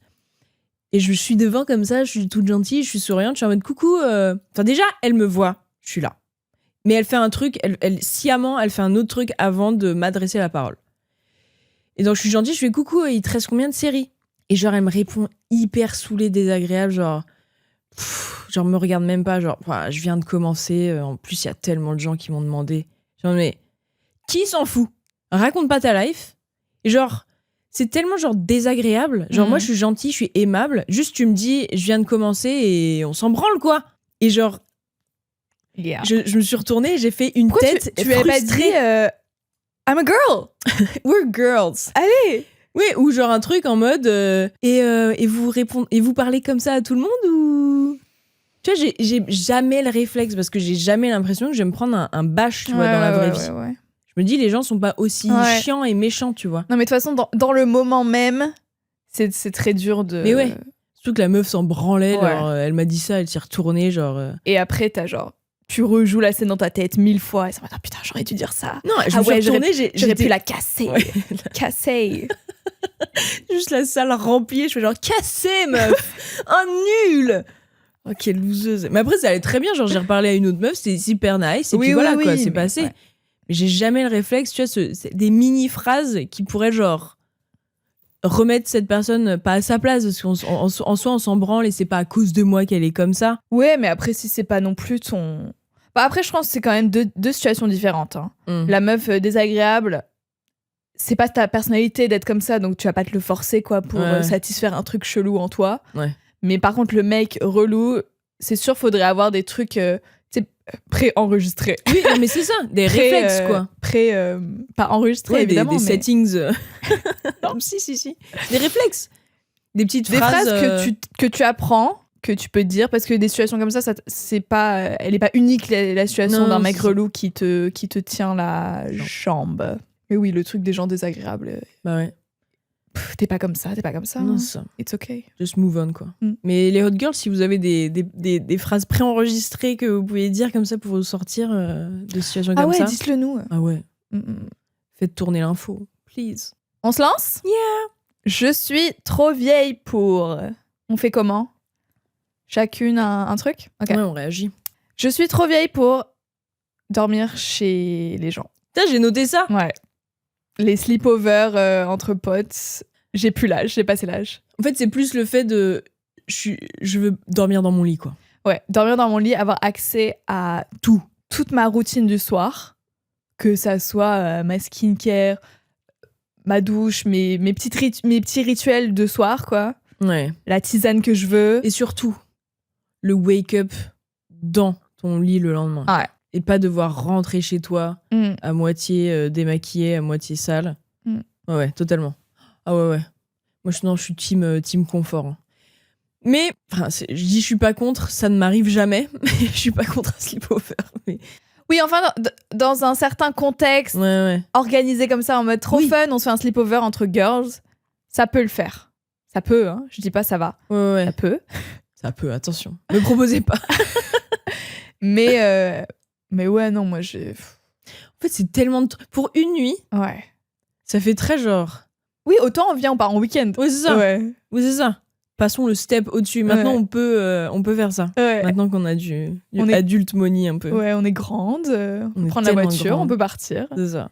Speaker 2: et je suis devant comme ça, je suis toute gentille, je suis souriante, je suis en mode coucou. Enfin déjà, elle me voit, je suis là. Mais elle fait un truc, sciemment, elle fait un autre truc avant de m'adresser la parole. Et donc je suis gentille, je fais coucou, il te reste combien de séries? Et genre, elle me répond hyper saoulée, désagréable, genre me regarde même pas, genre, je viens de commencer, en plus, il y a tellement de gens qui m'ont demandé. Genre, mais qui s'en fout? Raconte pas ta life. Et genre, c'est tellement genre désagréable. Genre, moi, je suis gentille, je suis aimable. Juste, tu me dis, je viens de commencer et on s'en branle, quoi. Et genre, je me suis retournée et j'ai fait une tête
Speaker 1: tu avais pas dit, I'm a girl.
Speaker 2: We're girls.
Speaker 1: Allez.
Speaker 2: Oui, ou genre un truc en mode et vous parlez comme ça à tout le monde, ou tu vois, j'ai jamais le réflexe parce que j'ai jamais l'impression que je vais me prendre un bash, tu vois, dans la vraie vie.
Speaker 1: Ouais.
Speaker 2: Je me dis, les gens sont pas aussi chiants et méchants, tu vois.
Speaker 1: Non, mais de toute façon, dans le moment même, c'est très dur de...
Speaker 2: Mais ouais, surtout que la meuf s'en branlait, genre, elle m'a dit ça, elle s'est retournée, genre...
Speaker 1: Et après, t'as genre... Tu rejoues la scène dans ta tête 1000 fois et ça va dire, putain, j'aurais dû dire ça.
Speaker 2: Non, je me suis retournée,
Speaker 1: j'aurais pu la casser. Ouais. Casser.
Speaker 2: Juste la salle remplie, je fais genre, casser, meuf. Oh, nul. Oh, quelle loseuse. Mais après, ça allait très bien, genre, j'ai reparlé à une autre meuf, c'était super nice, et puis voilà, quoi, c'est passé. Ouais. Mais j'ai jamais le réflexe, tu vois, des mini-phrases qui pourraient, genre, remettre cette personne pas à sa place, parce qu'en soi, on s'en branle et c'est pas à cause de moi qu'elle est comme ça.
Speaker 1: Ouais, mais après, si c'est pas non plus ton... Bah après, je pense que c'est quand même deux situations différentes. Hein. La meuf désagréable, c'est pas ta personnalité d'être comme ça, donc tu vas pas te le forcer, quoi, pour satisfaire un truc chelou en toi.
Speaker 2: Ouais.
Speaker 1: Mais par contre, le mec relou, c'est sûr, faudrait avoir des trucs... pré-enregistrés.
Speaker 2: Oui, non, mais c'est ça, des réflexes, quoi.
Speaker 1: Pas enregistrés, évidemment.
Speaker 2: Des settings. Non, si. Des réflexes. Des petites phrases.
Speaker 1: Que tu apprends, que tu peux dire, parce que des situations comme ça c'est pas, elle est pas unique, la situation d'un mec relou qui te tient la jambe. Mais oui, le truc des gens désagréables.
Speaker 2: Bah ouais.
Speaker 1: T'es pas comme ça.
Speaker 2: Non,
Speaker 1: hein.
Speaker 2: ça.
Speaker 1: It's okay.
Speaker 2: Just move on, quoi. Mais les hot girls, si vous avez des phrases préenregistrées que vous pouvez dire comme ça pour vous sortir de situations comme ça.
Speaker 1: Ah ouais, dites-le nous.
Speaker 2: Ah ouais. Faites tourner l'info, please.
Speaker 1: On se lance?
Speaker 2: Yeah.
Speaker 1: Je suis trop vieille pour... On fait comment? Chacune un truc? Ok.
Speaker 2: Ouais, on réagit.
Speaker 1: Je suis trop vieille pour dormir chez les gens.
Speaker 2: Putain, j'ai noté ça.
Speaker 1: Ouais. Les sleepovers entre potes, j'ai plus l'âge, j'ai passé l'âge.
Speaker 2: En fait, c'est plus le fait de... Je veux dormir dans mon lit, quoi.
Speaker 1: Ouais, dormir dans mon lit, avoir accès à tout. toute ma routine du soir, que ça soit ma skincare, ma douche, mes petits rituels de soir, quoi.
Speaker 2: Ouais.
Speaker 1: La tisane que je veux.
Speaker 2: Et surtout, le wake-up dans ton lit le lendemain.
Speaker 1: Ah ouais.
Speaker 2: Et pas devoir rentrer chez toi à moitié démaquillée, à moitié sale. Ouais, totalement. Ah ouais. Moi, je suis team confort. Hein. Mais, je dis je suis pas contre, ça ne m'arrive jamais. Je suis pas contre un sleepover. Mais...
Speaker 1: Oui, enfin, dans un certain contexte, organisé comme ça, en mode trop fun, on se fait un sleepover entre girls, ça peut le faire. Ça peut, hein. Je dis pas ça va.
Speaker 2: Ouais.
Speaker 1: Ça peut.
Speaker 2: Ça peut, attention. Ne proposez pas.
Speaker 1: Mais ouais, non, moi, j'ai...
Speaker 2: En fait, c'est tellement de... Pour une nuit, ça fait très genre...
Speaker 1: Oui, autant on part en week-end.
Speaker 2: Oui, c'est ça.
Speaker 1: Ouais.
Speaker 2: Oui, c'est ça. Passons le step au-dessus. Maintenant, on peut faire ça.
Speaker 1: Ouais.
Speaker 2: Maintenant qu'on a du adulte money un peu.
Speaker 1: Ouais, on est grande, on peut prendre la voiture,
Speaker 2: grande.
Speaker 1: On peut partir.
Speaker 2: C'est ça.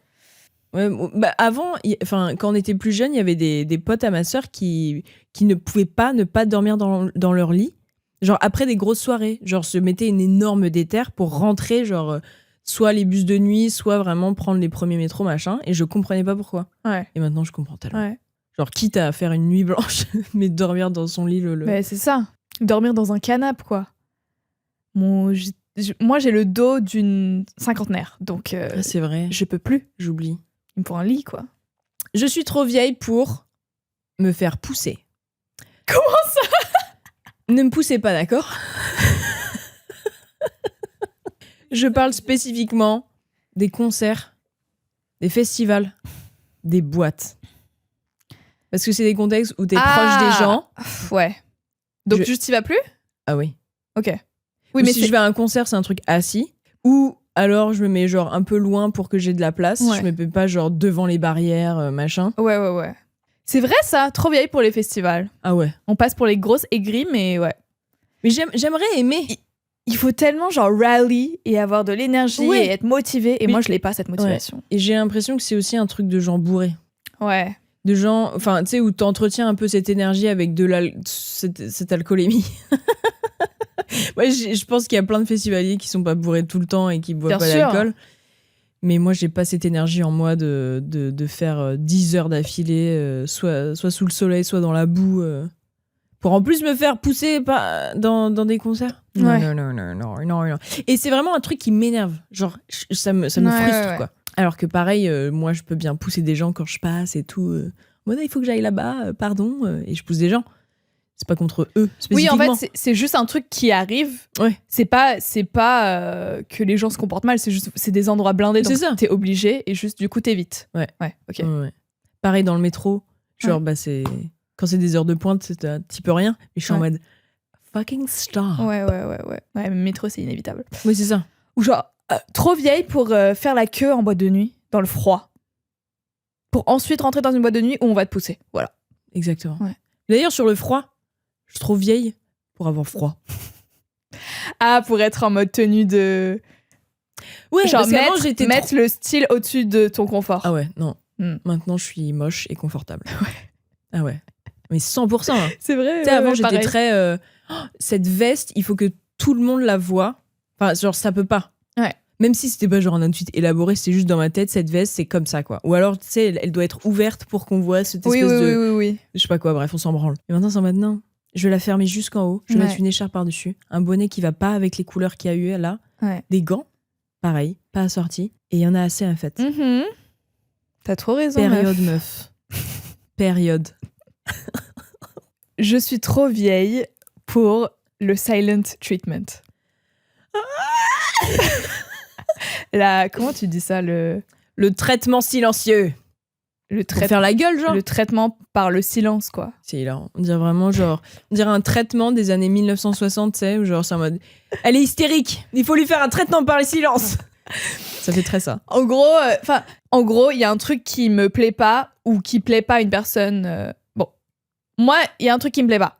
Speaker 2: Ouais, avant, quand on était plus jeune, il y avait des potes à ma sœur qui ne pouvaient pas ne pas dormir dans leur lit. Genre, après des grosses soirées. Genre, se mettaient une énorme déterre pour rentrer, genre, soit les bus de nuit, soit vraiment prendre les premiers métros, machin. Et je comprenais pas pourquoi.
Speaker 1: Ouais.
Speaker 2: Et maintenant, je comprends tellement.
Speaker 1: Ouais.
Speaker 2: Genre, quitte à faire une nuit blanche, mais dormir dans son lit
Speaker 1: Mais c'est ça. Dormir dans un canapé, quoi. Moi, j'ai le dos d'une cinquantenaire, donc
Speaker 2: c'est vrai.
Speaker 1: Je peux plus.
Speaker 2: J'oublie.
Speaker 1: Il me faut un lit, quoi.
Speaker 2: Je suis trop vieille pour me faire pousser.
Speaker 1: Comment ça?
Speaker 2: Ne me poussez pas, d'accord? Je parle spécifiquement des concerts, des festivals, des boîtes. Parce que c'est des contextes où t'es proche des gens.
Speaker 1: Ouais. Donc juste t'y vas plus?
Speaker 2: Ah oui.
Speaker 1: Ok.
Speaker 2: Oui, mais si je vais à un concert, c'est un truc assis. Ou alors je me mets genre un peu loin pour que j'ai de la place. Je me mets pas genre devant les barrières, machin.
Speaker 1: Ouais. C'est vrai ça, trop vieille pour les festivals.
Speaker 2: Ah ouais.
Speaker 1: On passe pour les grosses aigries, mais ouais.
Speaker 2: Mais j'aimerais aimer.
Speaker 1: Il faut tellement genre rally et avoir de l'énergie et être motivé. Et moi, je l'ai pas, cette motivation.
Speaker 2: Ouais. Et j'ai l'impression que c'est aussi un truc de gens bourrés.
Speaker 1: Ouais.
Speaker 2: De gens, enfin, tu sais, où t'entretiens un peu cette énergie avec cette alcoolémie. Moi, je pense qu'il y a plein de festivaliers qui sont pas bourrés tout le temps et qui boivent pas d'alcool. Mais moi, j'ai pas cette énergie en moi de faire 10 heures d'affilée, soit sous le soleil, soit dans la boue, pour en plus me faire pousser dans des concerts. Non. Et c'est vraiment un truc qui m'énerve. Genre, ça me frustre, quoi. Alors que pareil, moi, je peux bien pousser des gens quand je passe et tout. Il faut que j'aille là-bas, pardon. Et je pousse des gens. C'est pas contre eux, spécifiquement.
Speaker 1: Oui, en fait, c'est juste un truc qui arrive.
Speaker 2: Ouais.
Speaker 1: C'est pas que les gens se comportent mal, c'est des endroits blindés, donc t'es obligé et juste, du coup, t'évites.
Speaker 2: Ouais,
Speaker 1: ok.
Speaker 2: Ouais. Pareil dans le métro. Genre, c'est... Quand c'est des heures de pointe, c'est un petit peu rien. Mais je suis en mode fucking stop.
Speaker 1: Ouais. Ouais, mais métro, c'est inévitable.
Speaker 2: Oui, c'est ça.
Speaker 1: Ou genre, trop vieille pour faire la queue en boîte de nuit, dans le froid. Pour ensuite rentrer dans une boîte de nuit où on va te pousser. Voilà.
Speaker 2: Exactement.
Speaker 1: Ouais.
Speaker 2: D'ailleurs, sur le froid, je suis trop vieille pour avoir froid.
Speaker 1: Ah, pour être en mode tenue de...
Speaker 2: Ouais,
Speaker 1: genre
Speaker 2: mettre
Speaker 1: le style au-dessus de ton confort.
Speaker 2: Ah ouais, non. Maintenant, je suis moche et confortable.
Speaker 1: Ouais.
Speaker 2: Ah ouais. Mais 100%. Hein.
Speaker 1: C'est vrai.
Speaker 2: Tu sais, avant, j'étais très... cette veste, il faut que tout le monde la voie. Enfin, genre, ça peut pas.
Speaker 1: Ouais.
Speaker 2: Même si c'était pas genre un outfit élaboré, c'est juste dans ma tête, cette veste, c'est comme ça, quoi. Ou alors, tu sais, elle doit être ouverte pour qu'on voit cette espèce de...
Speaker 1: Oui.
Speaker 2: Je sais pas quoi, bref, on s'en branle. Et maintenant, c'est maintenant. Je vais la fermer jusqu'en haut. Je vais mettre une écharpe par-dessus. Un bonnet qui va pas avec les couleurs qu'il y a eu là.
Speaker 1: Ouais.
Speaker 2: Des gants, pareil, pas assortis. Et il y en a assez, en fait.
Speaker 1: T'as trop raison,
Speaker 2: Période, meuf. Période.
Speaker 1: Je suis trop vieille pour le silent treatment. Comment tu dis ça, le
Speaker 2: traitement silencieux. Pour faire la gueule, genre.
Speaker 1: Le traitement par le silence, quoi.
Speaker 2: C'est hilarant. On dirait vraiment, genre... On dirait un traitement des années 1960, tu sais, où genre c'est en mode... Elle est hystérique, il faut lui faire un traitement par le silence. Ça fait très ça.
Speaker 1: En gros, il y a un truc qui me plaît pas ou qui plaît pas à une personne. Bon, moi, il y a un truc qui me plaît pas.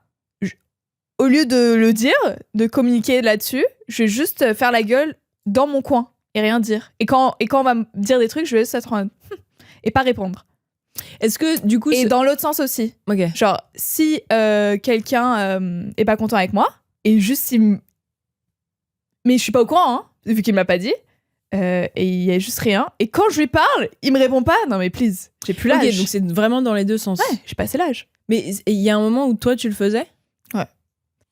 Speaker 1: Au lieu de le dire, de communiquer là-dessus, je vais juste faire la gueule dans mon coin et rien dire. Et quand on va me dire des trucs, je vais juste être en mode et pas répondre.
Speaker 2: Est-ce que du coup...
Speaker 1: Et dans l'autre sens aussi.
Speaker 2: Ok.
Speaker 1: Genre, si quelqu'un est pas content avec moi, et juste si... Mais je suis pas au courant, hein, vu qu'il me l'a pas dit. Et il y a juste rien. Et quand je lui parle, il me répond pas. Non mais please, j'ai plus l'âge.
Speaker 2: Ok, donc c'est vraiment dans les deux sens.
Speaker 1: Ouais, j'ai passé l'âge.
Speaker 2: Mais il y a un moment où toi, tu le faisais ?
Speaker 1: Ouais.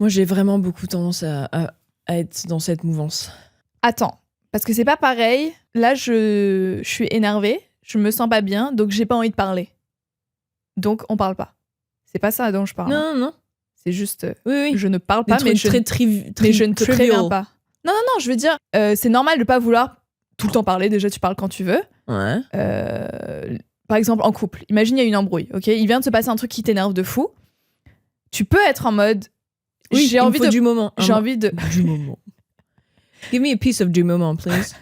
Speaker 2: Moi, j'ai vraiment beaucoup tendance à être dans cette mouvance.
Speaker 1: Attends, parce que c'est pas pareil. Là, je suis énervée, je me sens pas bien, donc j'ai pas envie de parler. Donc on parle pas. C'est pas ça dont je parle.
Speaker 2: Non.
Speaker 1: C'est juste,
Speaker 2: Oui.
Speaker 1: je ne parle pas,
Speaker 2: Des
Speaker 1: mais
Speaker 2: trucs
Speaker 1: mais je ne te
Speaker 2: trivial.
Speaker 1: préviens pas. Non, je veux dire, c'est normal de pas vouloir tout le temps parler. Déjà, tu parles quand tu veux.
Speaker 2: Ouais.
Speaker 1: Par exemple, en couple. Imagine, il y a une embrouille, ok ? Il vient de se passer un truc qui t'énerve de fou. Tu peux être en mode...
Speaker 2: Oui,
Speaker 1: j'ai envie de...
Speaker 2: du moment.
Speaker 1: J'ai envie de...
Speaker 2: Du moment. Give me a piece of du moment, please.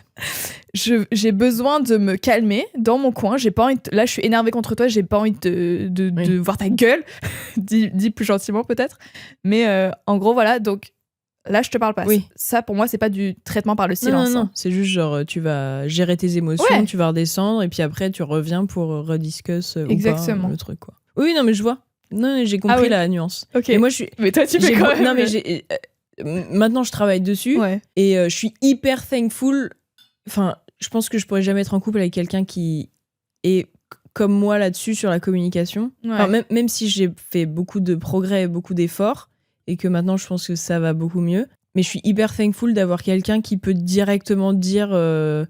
Speaker 1: J'ai besoin de me calmer dans mon coin. J'ai pas envie là, je suis énervée contre toi. J'ai pas envie de voir ta gueule. dis plus gentiment peut-être. Mais en gros, voilà. Donc là, je te parle pas.
Speaker 2: Oui.
Speaker 1: Ça, pour moi, c'est pas du traitement par le silence.
Speaker 2: Non.
Speaker 1: Hein.
Speaker 2: C'est juste genre, tu vas gérer tes émotions, tu vas redescendre, et puis après, tu reviens pour rediscuss
Speaker 1: exactement.
Speaker 2: Ou pas, le truc, quoi. Oui, non, mais je vois. Non, j'ai compris la nuance.
Speaker 1: Ok.
Speaker 2: Et moi, je suis...
Speaker 1: Mais toi, tu fais quoi ?
Speaker 2: Non, mais maintenant, je travaille dessus, et je suis hyper thankful. Enfin, je pense que je pourrais jamais être en couple avec quelqu'un qui est comme moi là-dessus sur la communication. Ouais. Enfin, même si j'ai fait beaucoup de progrès, beaucoup d'efforts, et que maintenant je pense que ça va beaucoup mieux, mais je suis hyper thankful d'avoir quelqu'un qui peut directement dire ce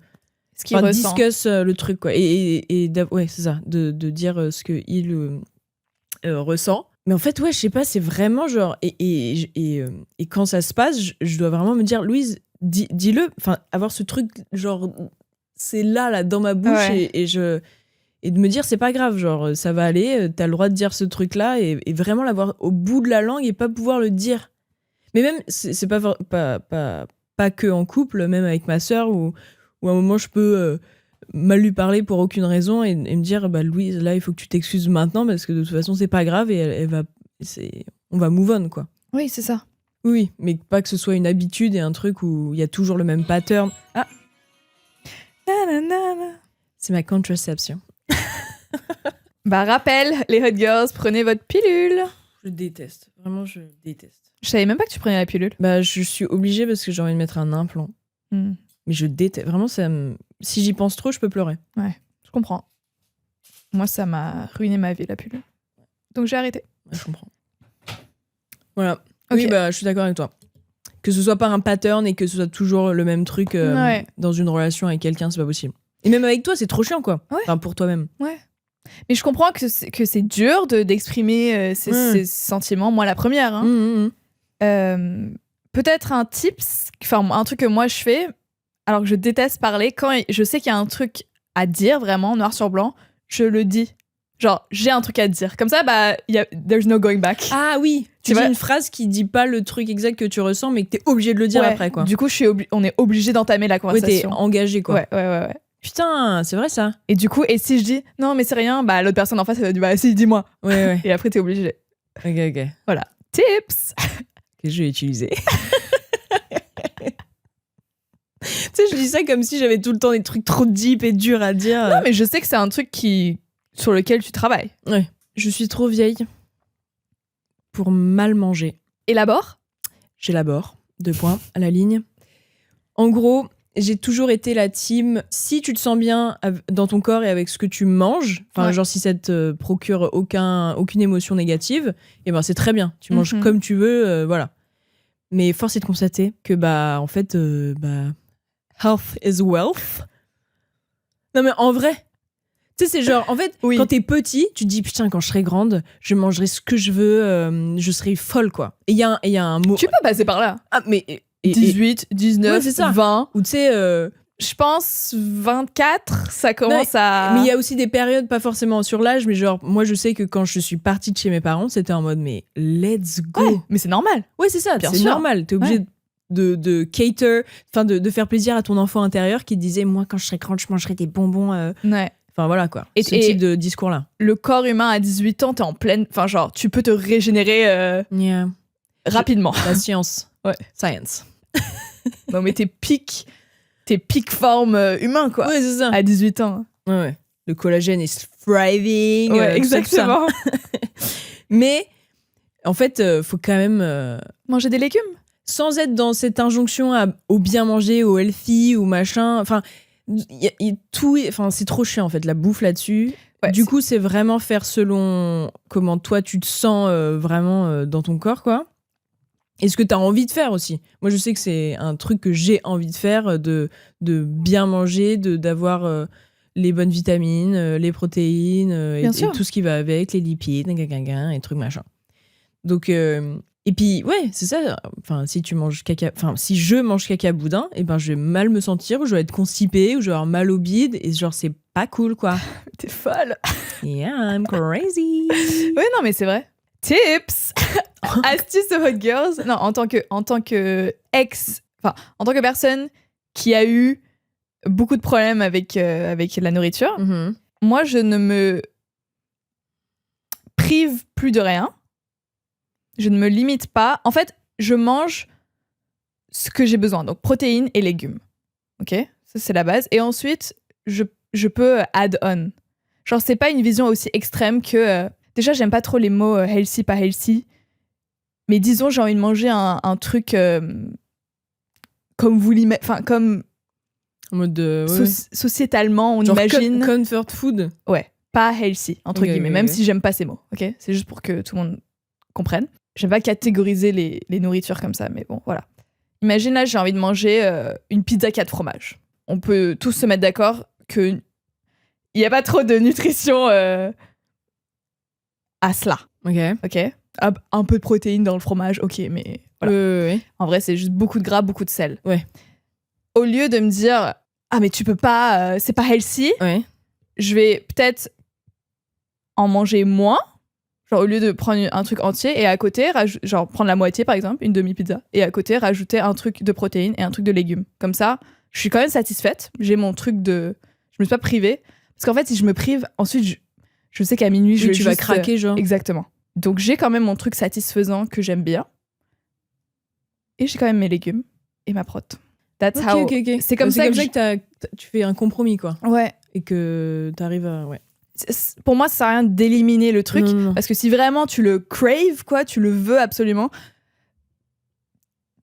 Speaker 2: qu'il ressent. Discuss le truc, quoi. Ouais, c'est ça, de dire ce qu'il ressent. Mais en fait, ouais, je sais pas, c'est vraiment genre... Et quand ça se passe, je dois vraiment me dire, Louise, dis-le, enfin, avoir ce truc, genre, c'est là, dans ma bouche, et de me dire, c'est pas grave, genre, ça va aller, t'as le droit de dire ce truc-là, et vraiment l'avoir au bout de la langue et pas pouvoir le dire. Mais même, c'est pas que en couple, même avec ma sœur, où à un moment, je peux mal lui parler pour aucune raison, et me dire, bah, Louise, là, il faut que tu t'excuses maintenant, parce que de toute façon, c'est pas grave, et on va move on, quoi.
Speaker 1: Oui, c'est ça.
Speaker 2: Oui, mais pas que ce soit une habitude et un truc où il y a toujours le même pattern. Ah, c'est ma contraception.
Speaker 1: Bah, rappel, les hot girls, prenez votre pilule.
Speaker 2: Je déteste. Vraiment, je déteste.
Speaker 1: Je savais même pas que tu prenais la pilule.
Speaker 2: Bah, je suis obligée parce que j'ai envie de mettre un implant. Mais je déteste. Vraiment, si j'y pense trop, je peux pleurer.
Speaker 1: Ouais, je comprends. Moi, ça m'a ruiné ma vie, la pilule. Donc, j'ai arrêté.
Speaker 2: Ouais, je comprends. Voilà. Okay. Oui, bah, je suis d'accord avec toi. Que ce soit pas un pattern et que ce soit toujours le même truc dans une relation avec quelqu'un, c'est pas possible. Et même avec toi, c'est trop chiant, quoi. Ouais. Enfin, pour toi-même.
Speaker 1: Ouais. Mais je comprends que c'est dur d'exprimer ses sentiments. Moi, la première. Hein. Peut-être un tips, enfin, un truc que moi, je fais, alors que je déteste parler, quand je sais qu'il y a un truc à dire, vraiment, noir sur blanc, je le dis. Genre, j'ai un truc à te dire. Comme ça, bah, there's no going back.
Speaker 2: Ah oui, tu dis une phrase qui dit pas le truc exact que tu ressens, mais que t'es obligé de le dire après, quoi.
Speaker 1: Du coup, on est obligé d'entamer la conversation.
Speaker 2: Ouais, t'es engagé, quoi.
Speaker 1: Ouais.
Speaker 2: Putain, c'est vrai, ça.
Speaker 1: Et du coup, et si je dis, non, mais c'est rien, bah, l'autre personne en face, elle va dire, bah, si, dis-moi.
Speaker 2: Ouais.
Speaker 1: Et après, t'es obligé.
Speaker 2: Ok.
Speaker 1: Voilà. Tips.
Speaker 2: Que je vais utiliser. Tu sais, je dis ça comme si j'avais tout le temps des trucs trop deep et durs à dire.
Speaker 1: Non, mais je sais que c'est un truc sur lequel tu travailles.
Speaker 2: Ouais. Je suis trop vieille pour mal manger.
Speaker 1: Élabore ?
Speaker 2: J'élabore. 2 points à la ligne. En gros, j'ai toujours été la team, si tu te sens bien dans ton corps et avec ce que tu manges, enfin, genre si ça te procure aucune émotion négative, et ben c'est très bien. Tu manges comme tu veux, voilà. Mais force est de constater que, bah, en fait, health is wealth. Non, mais en vrai, tu sais, c'est genre, en fait, quand t'es petit, tu te dis, putain, quand je serai grande, je mangerai ce que je veux, je serai folle, quoi. Et il y a un mot.
Speaker 1: Tu peux passer par là.
Speaker 2: Ah, mais.
Speaker 1: 18, 19,
Speaker 2: c'est ça.
Speaker 1: 20.
Speaker 2: Ou tu sais.
Speaker 1: Je pense 24, ça commence à.
Speaker 2: Mais il y a aussi des périodes, pas forcément sur l'âge, mais genre, moi je sais que quand je suis partie de chez mes parents, c'était en mode, mais let's go.
Speaker 1: Ouais, mais c'est normal.
Speaker 2: Ouais, c'est ça, c'est normal. T'es obligé de cater, enfin de faire plaisir à ton enfant intérieur qui te disait, moi quand je serai grande, je mangerai des bonbons.
Speaker 1: Ouais.
Speaker 2: Enfin voilà quoi. Et ce type de discours-là.
Speaker 1: Le corps humain à 18 ans, t'es en pleine. Enfin, genre, tu peux te régénérer rapidement.
Speaker 2: La science.
Speaker 1: Ouais.
Speaker 2: Science.
Speaker 1: Non, mais t'es peak forme humain, quoi.
Speaker 2: Ouais, c'est ça.
Speaker 1: À 18 ans.
Speaker 2: Ouais. Le collagène is thriving.
Speaker 1: Ouais, exactement.
Speaker 2: Mais, en fait, faut quand même.
Speaker 1: Manger des légumes.
Speaker 2: sans être dans cette injonction au bien manger, au healthy ou machin. Enfin, c'est trop chiant en fait, la bouffe là-dessus.
Speaker 1: Ouais,
Speaker 2: du coup, c'est vraiment faire selon comment toi tu te sens vraiment dans ton corps, quoi. Et ce que tu as envie de faire aussi. Moi, je sais que c'est un truc que j'ai envie de faire, de bien manger, d'avoir les bonnes vitamines, les protéines et tout ce qui va avec, les lipides, et trucs machin. Donc, et puis, ouais, c'est ça. Enfin, si je mange caca boudin, et ben, je vais mal me sentir, ou je vais être constipée, ou je vais avoir mal au bide, et genre, c'est pas cool, quoi.
Speaker 1: T'es folle.
Speaker 2: Yeah, I'm crazy.
Speaker 1: Ouais, non, mais c'est vrai. Tips. Astuce de Hot Girls. Non, en tant que en tant que personne qui a eu beaucoup de problèmes avec la nourriture, moi, je ne me prive plus de rien. Je ne me limite pas. En fait, je mange ce que j'ai besoin. Donc, protéines et légumes. OK ? Ça, c'est la base. Et ensuite, je peux add on. Genre, c'est pas une vision aussi extrême que... déjà, j'aime pas trop les mots healthy, pas healthy. Mais disons, j'ai envie de manger un truc comme vous l'imaginez... Enfin, comme...
Speaker 2: En mode de...
Speaker 1: sociétalement, on
Speaker 2: genre
Speaker 1: imagine...
Speaker 2: comfort food.
Speaker 1: Ouais, pas healthy, entre guillemets. Même si j'aime pas ces mots, OK ? C'est juste pour que tout le monde comprenne. J'aime pas catégoriser les nourritures comme ça, mais bon, voilà. Imagine, là, j'ai envie de manger une pizza 4 fromages. On peut tous se mettre d'accord qu'il n'y a pas trop de nutrition à cela. OK ? Un peu de protéines dans le fromage, OK, mais voilà. En vrai, c'est juste beaucoup de gras, beaucoup de sel.
Speaker 2: Ouais.
Speaker 1: Au lieu de me dire « Ah, mais tu peux pas, c'est pas healthy », je vais peut-être en manger moins. Genre, au lieu de prendre un truc entier et à côté, genre prendre la moitié par exemple, une demi-pizza, et à côté, rajouter un truc de protéines et un truc de légumes. Comme ça, je suis quand même satisfaite. J'ai mon truc de... Je me suis pas privée. Parce qu'en fait, si je me prive, ensuite, je sais qu'à minuit,
Speaker 2: tu vas craquer, genre.
Speaker 1: Exactement. Donc, j'ai quand même mon truc satisfaisant que j'aime bien. Et j'ai quand même mes légumes et ma prot.
Speaker 2: That's how...
Speaker 1: C'est comme ça
Speaker 2: que tu fais un compromis, quoi.
Speaker 1: Ouais.
Speaker 2: Et que t'arrives à... Ouais.
Speaker 1: Pour moi, ça sert à rien d'éliminer le truc.
Speaker 2: Non.
Speaker 1: Parce que si vraiment tu le craves, quoi, tu le veux absolument,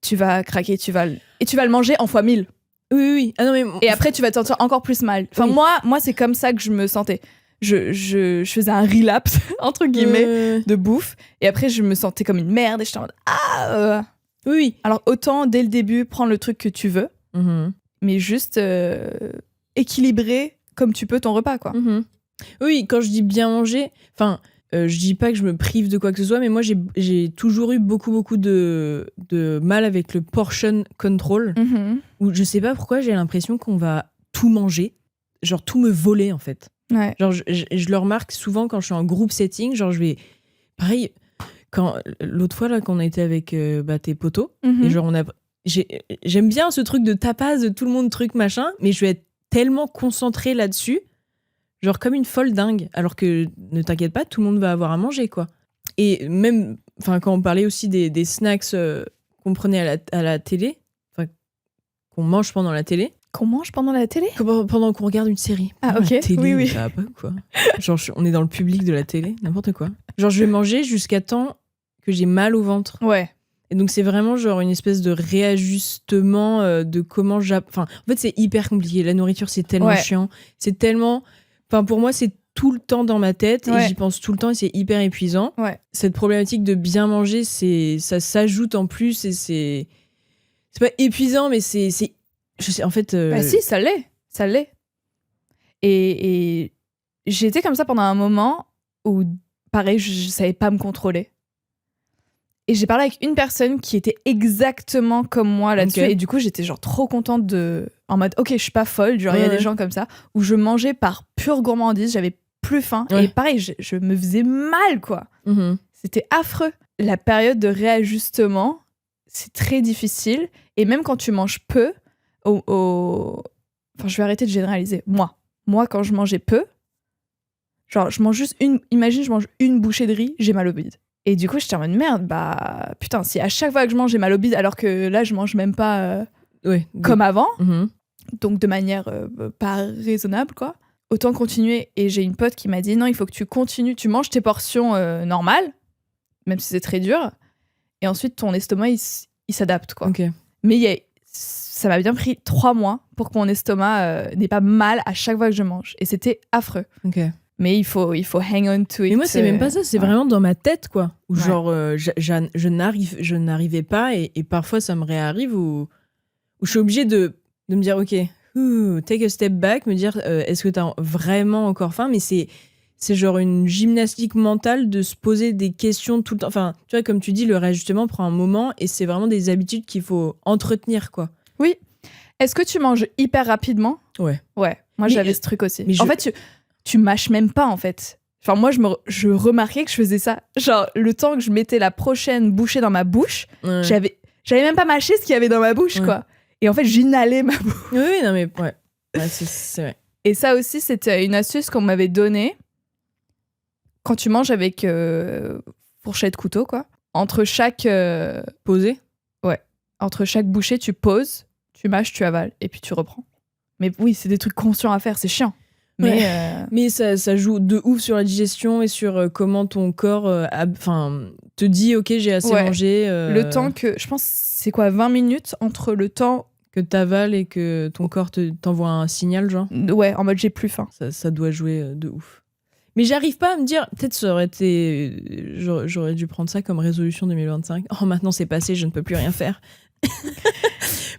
Speaker 1: tu vas craquer, tu vas le manger en fois 1000.
Speaker 2: Oui. Ah non, mais...
Speaker 1: Et après, tu vas te sentir encore plus mal. Enfin, moi, c'est comme ça que je me sentais. Je faisais un relapse, entre guillemets, de bouffe. Et après, je me sentais comme une merde. Et j'étais en mode...
Speaker 2: Oui.
Speaker 1: Alors, autant, dès le début, prendre le truc que tu veux. Mais juste équilibrer comme tu peux ton repas, quoi.
Speaker 2: Oui, quand je dis bien manger, enfin, je dis pas que je me prive de quoi que ce soit, mais moi j'ai toujours eu beaucoup de mal avec le portion control, où je sais pas pourquoi j'ai l'impression qu'on va tout manger, genre tout me voler en fait.
Speaker 1: Ouais.
Speaker 2: Genre je le remarque souvent quand je suis en groupe setting, genre je vais, pareil, quand l'autre fois là qu'on a été avec tes potos, et genre j'aime bien ce truc de tapas, de tout le monde truc machin, mais je vais être tellement concentrée là-dessus. Genre comme une folle dingue, alors que ne t'inquiète pas, tout le monde va avoir à manger, quoi. Et même, enfin, quand on parlait aussi des snacks qu'on prenait à la télé, enfin, qu'on mange pendant la télé.
Speaker 1: Qu'on mange pendant la télé ?
Speaker 2: Pendant qu'on regarde une série.
Speaker 1: Ah, ok.
Speaker 2: Télé,
Speaker 1: oui.
Speaker 2: Ça va pas, quoi. Genre, on est dans le public de la télé, n'importe quoi. Genre, je vais manger jusqu'à temps que j'ai mal au ventre.
Speaker 1: Ouais.
Speaker 2: Et donc, c'est vraiment genre une espèce de réajustement de comment Enfin, en fait, c'est hyper compliqué. La nourriture, c'est tellement chiant. C'est tellement... Enfin, pour moi, c'est tout le temps dans ma tête et j'y pense tout le temps et c'est hyper épuisant.
Speaker 1: Ouais.
Speaker 2: Cette problématique de bien manger, ça s'ajoute en plus et c'est pas épuisant, mais c'est je sais, en fait...
Speaker 1: Bah si, ça l'est. Et j'étais comme ça pendant un moment où, pareil, je savais pas me contrôler. Et j'ai parlé avec une personne qui était exactement comme moi là-dessus. Et du coup, j'étais genre trop contente en mode, ok, je suis pas folle. Genre, il y a des gens comme ça où je mangeais par pure gourmandise. J'avais plus faim. Et pareil, je me faisais mal, quoi. C'était affreux. La période de réajustement, c'est très difficile. Et même quand tu manges peu, enfin, je vais arrêter de généraliser. Moi, quand je mangeais peu, genre, je mange juste imagine, je mange une bouchée de riz, j'ai mal au bide. Et du coup, j'étais en mode merde, bah putain, si à chaque fois que je mange, j'ai mal au bide, alors que là, je mange même pas comme avant, donc de manière pas raisonnable, quoi. Autant continuer. Et j'ai une pote qui m'a dit non, il faut que tu continues, tu manges tes portions normales, même si c'est très dur. Et ensuite, ton estomac, il s'adapte, quoi.
Speaker 2: Ok.
Speaker 1: Mais ça m'a bien pris 3 mois pour que mon estomac n'ait pas mal à chaque fois que je mange. Et c'était affreux.
Speaker 2: Ok.
Speaker 1: Mais il faut hang on to it.
Speaker 2: Mais moi, c'est même pas ça, c'est vraiment dans ma tête, quoi. Où
Speaker 1: Ouais.
Speaker 2: genre, je n'arrivais pas et parfois ça me réarrive où je suis obligée de me dire, ok, take a step back, me dire, est-ce que t'as vraiment encore faim? Mais c'est genre une gymnastique mentale de se poser des questions tout le temps. Enfin, tu vois, comme tu dis, le réajustement prend un moment et c'est vraiment des habitudes qu'il faut entretenir, quoi.
Speaker 1: Oui. Est-ce que tu manges hyper rapidement?
Speaker 2: Ouais.
Speaker 1: Ouais. Moi,
Speaker 2: Mais-
Speaker 1: j'avais ce truc aussi.
Speaker 2: mais
Speaker 1: En fait, tu mâches même pas, en fait. Enfin, moi, je remarquais que je faisais ça. Genre, le temps que je mettais la prochaine bouchée dans ma bouche,
Speaker 2: Ouais.
Speaker 1: j'avais même pas mâché ce qu'il y avait dans ma bouche,
Speaker 2: Ouais.
Speaker 1: quoi. Et en fait, j'inhalais ma bouche.
Speaker 2: Oui, oui, non, mais ouais. Ouais, c'est vrai.
Speaker 1: Et ça aussi, c'était une astuce qu'on m'avait donnée quand tu manges avec fourchette couteau, quoi. Entre chaque
Speaker 2: Poser.
Speaker 1: bouchée, tu poses, tu mâches, tu avales, et puis tu reprends. Mais oui, c'est des trucs conscients à faire, c'est chiant. Mais
Speaker 2: Mais ça joue de ouf sur la digestion et sur comment ton corps te dit, ok, j'ai assez
Speaker 1: Ouais.
Speaker 2: mangé.
Speaker 1: le temps que... Je pense, c'est quoi, 20 minutes entre le temps...
Speaker 2: Que t'avales et que ton corps t'envoie un signal, genre.
Speaker 1: Ouais, en mode j'ai plus faim.
Speaker 2: Ça doit jouer de ouf. Mais j'arrive pas à me dire, peut-être ça aurait été. J'aurais dû prendre ça comme résolution 2025. Oh, maintenant c'est passé, je ne peux plus rien faire.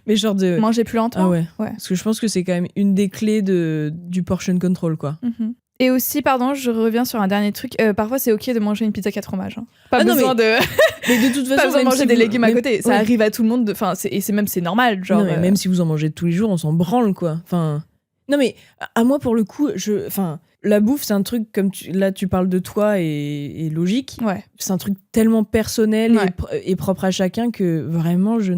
Speaker 2: Mais genre de.
Speaker 1: Manger plus lentement.
Speaker 2: Ah ouais.
Speaker 1: Ouais.
Speaker 2: Parce que je pense que c'est quand même une des clés du portion control, quoi.
Speaker 1: Mhm. Et aussi, pardon, je reviens sur un dernier truc. Parfois, c'est ok de manger une pizza 4 fromages. Hein. Pas
Speaker 2: Ah non,
Speaker 1: besoin de...
Speaker 2: Mais de toute façon,
Speaker 1: Pas besoin de
Speaker 2: même
Speaker 1: manger
Speaker 2: si
Speaker 1: des
Speaker 2: vous-
Speaker 1: légumes à
Speaker 2: même-
Speaker 1: côté. Ça
Speaker 2: ouais.
Speaker 1: arrive à tout le monde. Enfin, c'est normal. Genre,
Speaker 2: Non, mais même si vous en mangez tous les jours, on s'en branle, quoi. Enfin, non, mais à moi, pour le coup, la bouffe, c'est un truc, comme là, tu parles de toi et logique.
Speaker 1: Ouais.
Speaker 2: C'est un truc tellement personnel
Speaker 1: Ouais.
Speaker 2: et propre à chacun que vraiment, je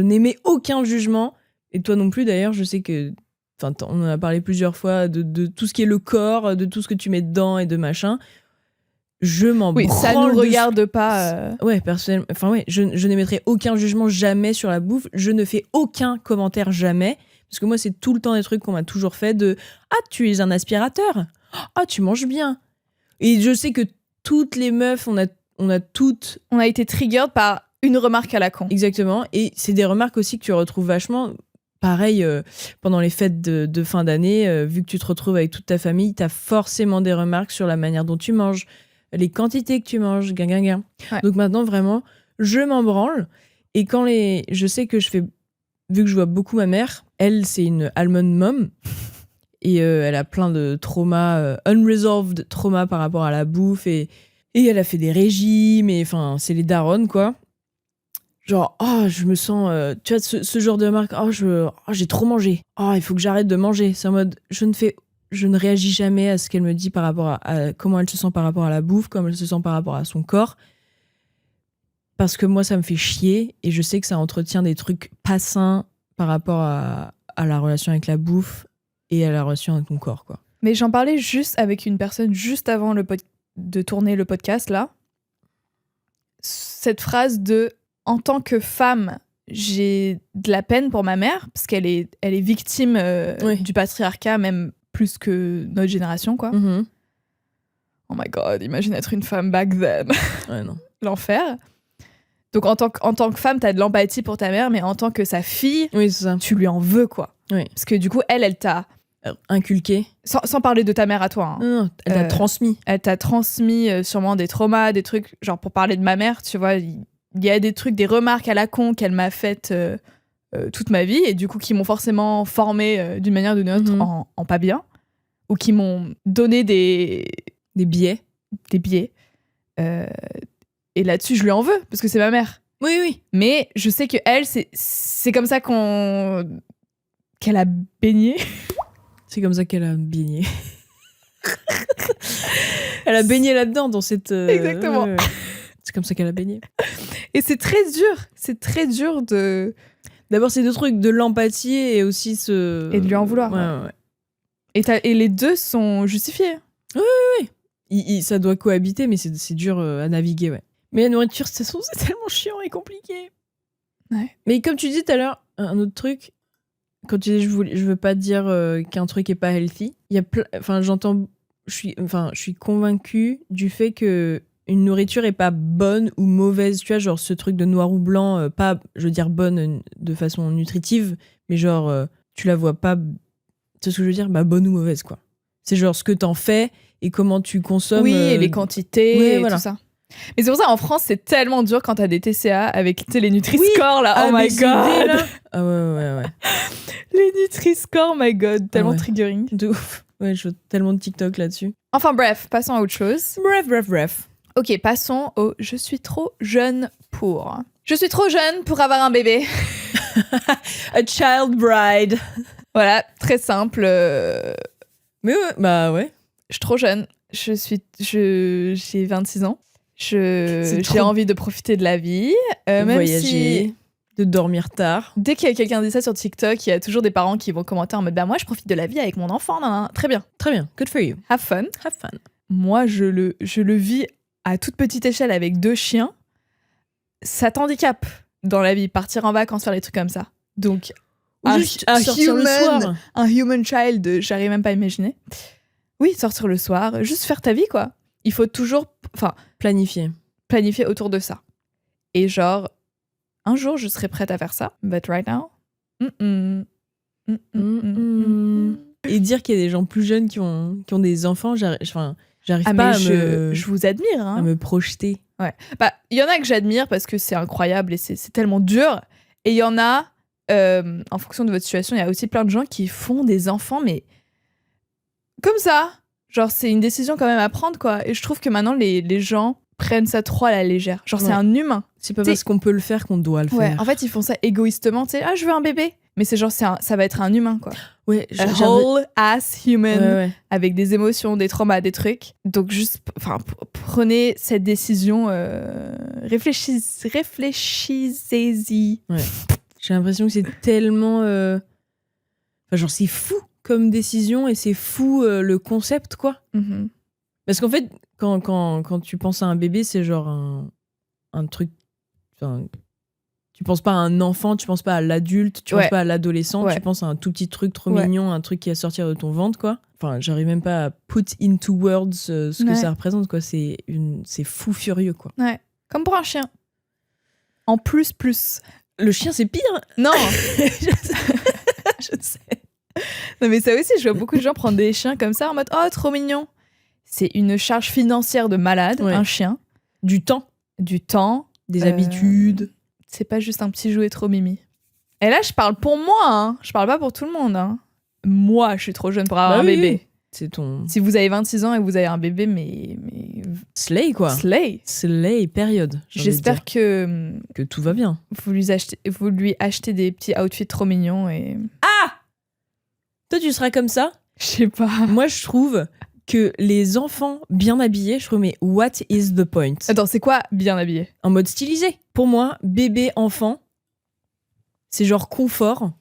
Speaker 2: n'émets aucun jugement. Et toi non plus, d'ailleurs, je sais que. Enfin, on en a parlé plusieurs fois de tout ce qui est le corps, de tout ce que tu mets dedans et de machin. Je m'en
Speaker 1: Oui, ça
Speaker 2: branle
Speaker 1: nous
Speaker 2: de
Speaker 1: regarde pas.
Speaker 2: Ouais, personnellement. Enfin, ouais, je n'émettrai aucun jugement jamais sur la bouffe. Je ne fais aucun commentaire jamais. Parce que moi, c'est tout le temps des trucs qu'on m'a toujours fait de ah, tu es un aspirateur. Ah, tu manges bien. Et je sais que toutes les meufs, on a toutes.
Speaker 1: On a été triggered par une remarque à la con.
Speaker 2: Exactement. Et c'est des remarques aussi que tu retrouves vachement. Pareil, pendant les fêtes de fin d'année, vu que tu te retrouves avec toute ta famille, t'as forcément des remarques sur la manière dont tu manges, les quantités que tu manges, gain.
Speaker 1: Ouais.
Speaker 2: Donc maintenant, vraiment, je m'en branle. Et quand je sais que vu que je vois beaucoup ma mère, elle, c'est une almond mom. Et elle a plein de traumas, unresolved traumas par rapport à la bouffe. Et elle a fait des régimes. Et enfin, c'est les daronnes, quoi. Genre, oh, je me sens. Tu vois, ce genre de remarque. Oh, j'ai trop mangé. Oh, il faut que j'arrête de manger. C'est en mode, je ne réagis jamais à ce qu'elle me dit par rapport à comment elle se sent par rapport à la bouffe, comment elle se sent par rapport à son corps. Parce que moi, ça me fait chier. Et je sais que ça entretient des trucs pas sains par rapport à la relation avec la bouffe et à la relation avec ton corps, quoi.
Speaker 1: Mais j'en parlais juste avec une personne juste avant de tourner le podcast, là. Cette phrase de « En tant que femme, j'ai de la peine pour ma mère, parce qu'elle est victime
Speaker 2: Oui.
Speaker 1: du patriarcat, même plus que notre génération, quoi.
Speaker 2: Mm-hmm.
Speaker 1: Oh my God, imagine être une femme back then.
Speaker 2: Ouais, non.
Speaker 1: L'enfer. Donc, en tant que femme, t'as de l'empathie pour ta mère, mais en tant que sa fille,
Speaker 2: Oui, c'est ça.
Speaker 1: tu lui en veux, quoi.
Speaker 2: Oui.
Speaker 1: Parce que du coup, elle t'a...
Speaker 2: Inculqué.
Speaker 1: Sans parler de ta mère à toi, hein.
Speaker 2: Non, elle t'a transmis.
Speaker 1: Elle t'a transmis sûrement des traumas, des trucs, genre pour parler de ma mère, tu vois, il y a des trucs, des remarques à la con qu'elle m'a faites toute ma vie, et du coup qui m'ont forcément formée d'une manière ou d'une autre en pas bien, ou qui m'ont donné des
Speaker 2: biais.
Speaker 1: Et là-dessus, je lui en veux, parce que c'est ma mère.
Speaker 2: Oui.
Speaker 1: Mais je sais que elle, c'est comme ça qu'elle a baigné.
Speaker 2: C'est comme ça qu'elle a baigné. Elle a baigné là-dedans, dans cette...
Speaker 1: Exactement.
Speaker 2: ouais. C'est comme ça qu'elle a baigné.
Speaker 1: Et c'est très dur de...
Speaker 2: D'abord, c'est deux trucs, de l'empathie et aussi
Speaker 1: Et de lui en vouloir.
Speaker 2: Ouais.
Speaker 1: Et les deux sont justifiés.
Speaker 2: Ça doit cohabiter, mais c'est dur à naviguer, ouais. Mais la nourriture, c'est tellement chiant et compliqué.
Speaker 1: Ouais.
Speaker 2: Mais comme tu dis tout à l'heure, un autre truc, quand tu dis je veux pas dire qu'un truc est pas healthy, il y a je suis convaincue du fait que une nourriture est pas bonne ou mauvaise, tu vois, genre ce truc de noir ou blanc, pas, je veux dire, bonne de façon nutritive, mais genre, tu la vois pas, tu sais ce que je veux dire, bah, bonne ou mauvaise, quoi. C'est genre ce que t'en fais et comment tu consommes.
Speaker 1: Oui, et les quantités
Speaker 2: ouais,
Speaker 1: et
Speaker 2: voilà.
Speaker 1: tout ça. Mais c'est pour ça, en France, c'est tellement dur quand t'as des TCA avec les Nutri-Score, là.
Speaker 2: Ah,
Speaker 1: Oh my
Speaker 2: mais c'est vrai,
Speaker 1: god!
Speaker 2: là. Ah ouais.
Speaker 1: Les Nutri-Score, my god. Tellement
Speaker 2: ouais.
Speaker 1: triggering.
Speaker 2: De ouf. Ouais, je fais tellement de TikTok là-dessus.
Speaker 1: Enfin bref, passons à autre chose.
Speaker 2: Bref.
Speaker 1: Ok, passons au je suis trop jeune pour. Je suis trop jeune pour avoir un bébé.
Speaker 2: A child bride.
Speaker 1: Voilà, très simple.
Speaker 2: Mais ouais, bah ouais.
Speaker 1: Je suis trop jeune. J'ai 26 ans. J'ai
Speaker 2: trop-
Speaker 1: envie de profiter de la vie.
Speaker 2: De
Speaker 1: Même
Speaker 2: voyager,
Speaker 1: si
Speaker 2: de dormir tard.
Speaker 1: dès qu'il y a quelqu'un qui dit ça sur TikTok, il y a toujours des parents qui vont commenter en mode bah moi je profite de la vie avec mon enfant. Nan, nan. Très bien.
Speaker 2: Très bien. Good for you.
Speaker 1: Have fun.
Speaker 2: Have fun.
Speaker 1: Moi je le vis à toute petite échelle avec 2 chiens. Ça t'handicape dans la vie, partir en vacances, faire des trucs comme ça. Donc
Speaker 2: Ou juste sortir le soir.
Speaker 1: un human child, j'arrive même pas à imaginer. Oui, sortir le soir, juste faire ta vie, quoi. Il faut toujours planifier autour de ça. Et genre, un jour, je serai prête à faire ça. But right now,
Speaker 2: Et dire qu'il y a des gens plus jeunes qui ont des enfants, j'arrive pas
Speaker 1: je vous admire. Hein.
Speaker 2: à me projeter.
Speaker 1: Ouais. Bah, il y en a que j'admire parce que c'est incroyable et c'est tellement dur. Et il y en a, en fonction de votre situation, il y a aussi plein de gens qui font des enfants, mais comme ça. Genre, c'est une décision quand même à prendre, quoi. Et je trouve que maintenant, les gens prennent ça trop à la légère. Genre, c'est un humain.
Speaker 2: C'est pas parce qu'on peut le faire qu'on doit le faire.
Speaker 1: En fait, ils font ça égoïstement. Tu sais, je veux un bébé. Mais c'est genre, ça va être un humain, quoi.
Speaker 2: Ouais,
Speaker 1: A whole ass human.
Speaker 2: Ouais.
Speaker 1: Avec des émotions, des traumas, des trucs. Donc, juste, prenez cette décision. Réfléchissez-y.
Speaker 2: Ouais. J'ai l'impression que c'est tellement. Genre, c'est fou comme décision et c'est fou le concept, quoi.
Speaker 1: Mm-hmm.
Speaker 2: Parce qu'en fait, quand tu penses à un bébé, c'est genre un truc. Tu penses pas à un enfant, tu penses pas à l'adulte, tu penses pas à l'adolescent, tu penses à un tout petit truc trop mignon, un truc qui va sortir de ton ventre, quoi. Enfin, j'arrive même pas à put into words ce que ça représente, quoi. C'est fou furieux, quoi.
Speaker 1: Ouais, comme pour un chien. En plus.
Speaker 2: Le chien, c'est pire.
Speaker 1: Non.
Speaker 2: Je sais.
Speaker 1: Non, mais ça aussi, je vois beaucoup de gens prendre des chiens comme ça en mode oh, trop mignon. C'est une charge financière de malade, un chien. Du temps.
Speaker 2: Des habitudes.
Speaker 1: C'est pas juste un petit jouet trop mimi. Et là, je parle pour moi, hein. Je parle pas pour tout le monde. Hein. Moi, je suis trop jeune pour avoir un bébé.
Speaker 2: Oui. C'est ton...
Speaker 1: Si vous avez 26 ans et que vous avez un bébé, mais...
Speaker 2: Slay, quoi. Slay, période.
Speaker 1: J'espère que
Speaker 2: tout va bien.
Speaker 1: Vous lui achetez des petits outfits trop mignons et...
Speaker 2: Ah! Toi, tu seras comme ça?
Speaker 1: Je sais pas.
Speaker 2: Moi, je trouve que les enfants bien habillés, je trouve, mais what is the point?
Speaker 1: Attends, c'est quoi bien habillé?
Speaker 2: En mode stylisé. Pour moi, bébé, enfant, c'est genre confort.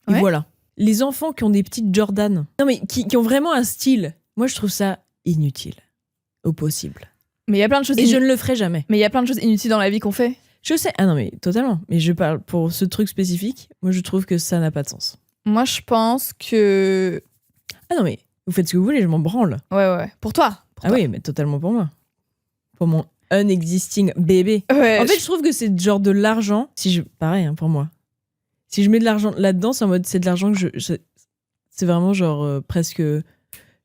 Speaker 2: Et voilà. Les enfants qui ont des petites Jordan, non mais qui ont vraiment un style, moi je trouve ça inutile au possible.
Speaker 1: Mais il y a plein de choses.
Speaker 2: Et je ne le ferai jamais.
Speaker 1: Mais il y a plein de choses inutiles dans la vie qu'on fait.
Speaker 2: Je sais. Ah non mais totalement. Mais je parle pour ce truc spécifique. Moi je trouve que ça n'a pas de sens.
Speaker 1: Moi je pense que.
Speaker 2: Ah non mais vous faites ce que vous voulez, je m'en branle.
Speaker 1: Ouais. Pour toi.
Speaker 2: Oui, mais totalement pour moi. Pour mon unexisting bébé.
Speaker 1: Ouais,
Speaker 2: en fait, je trouve que c'est genre de l'argent. Pareil, hein, pour moi. Si je mets de l'argent là-dedans, c'est en mode c'est de l'argent que c'est vraiment genre presque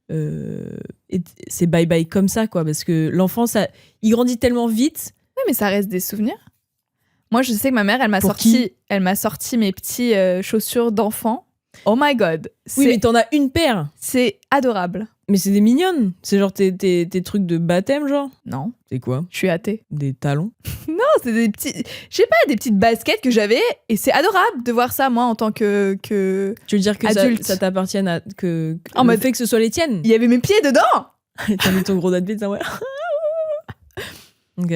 Speaker 2: c'est bye bye comme ça, quoi, parce que l'enfant il grandit tellement vite.
Speaker 1: Oui, mais ça reste des souvenirs. Moi, je sais que ma mère, elle m'a sorti mes petits chaussures d'enfant. Oh my god.
Speaker 2: Oui, mais t'en as une paire.
Speaker 1: C'est adorable.
Speaker 2: Mais c'est des mignonnes. C'est genre tes trucs de baptême, genre.
Speaker 1: Non.
Speaker 2: C'est quoi?
Speaker 1: Je suis athée.
Speaker 2: Des talons?
Speaker 1: Non, c'est des petits... Je sais pas, des petites baskets que j'avais. Et c'est adorable de voir ça, moi, en tant que
Speaker 2: tu veux dire que ça t'appartienne en mode fait que ce soit les tiennes?
Speaker 1: Il y avait mes pieds dedans.
Speaker 2: T'as mis ton gros date ouais. Ok.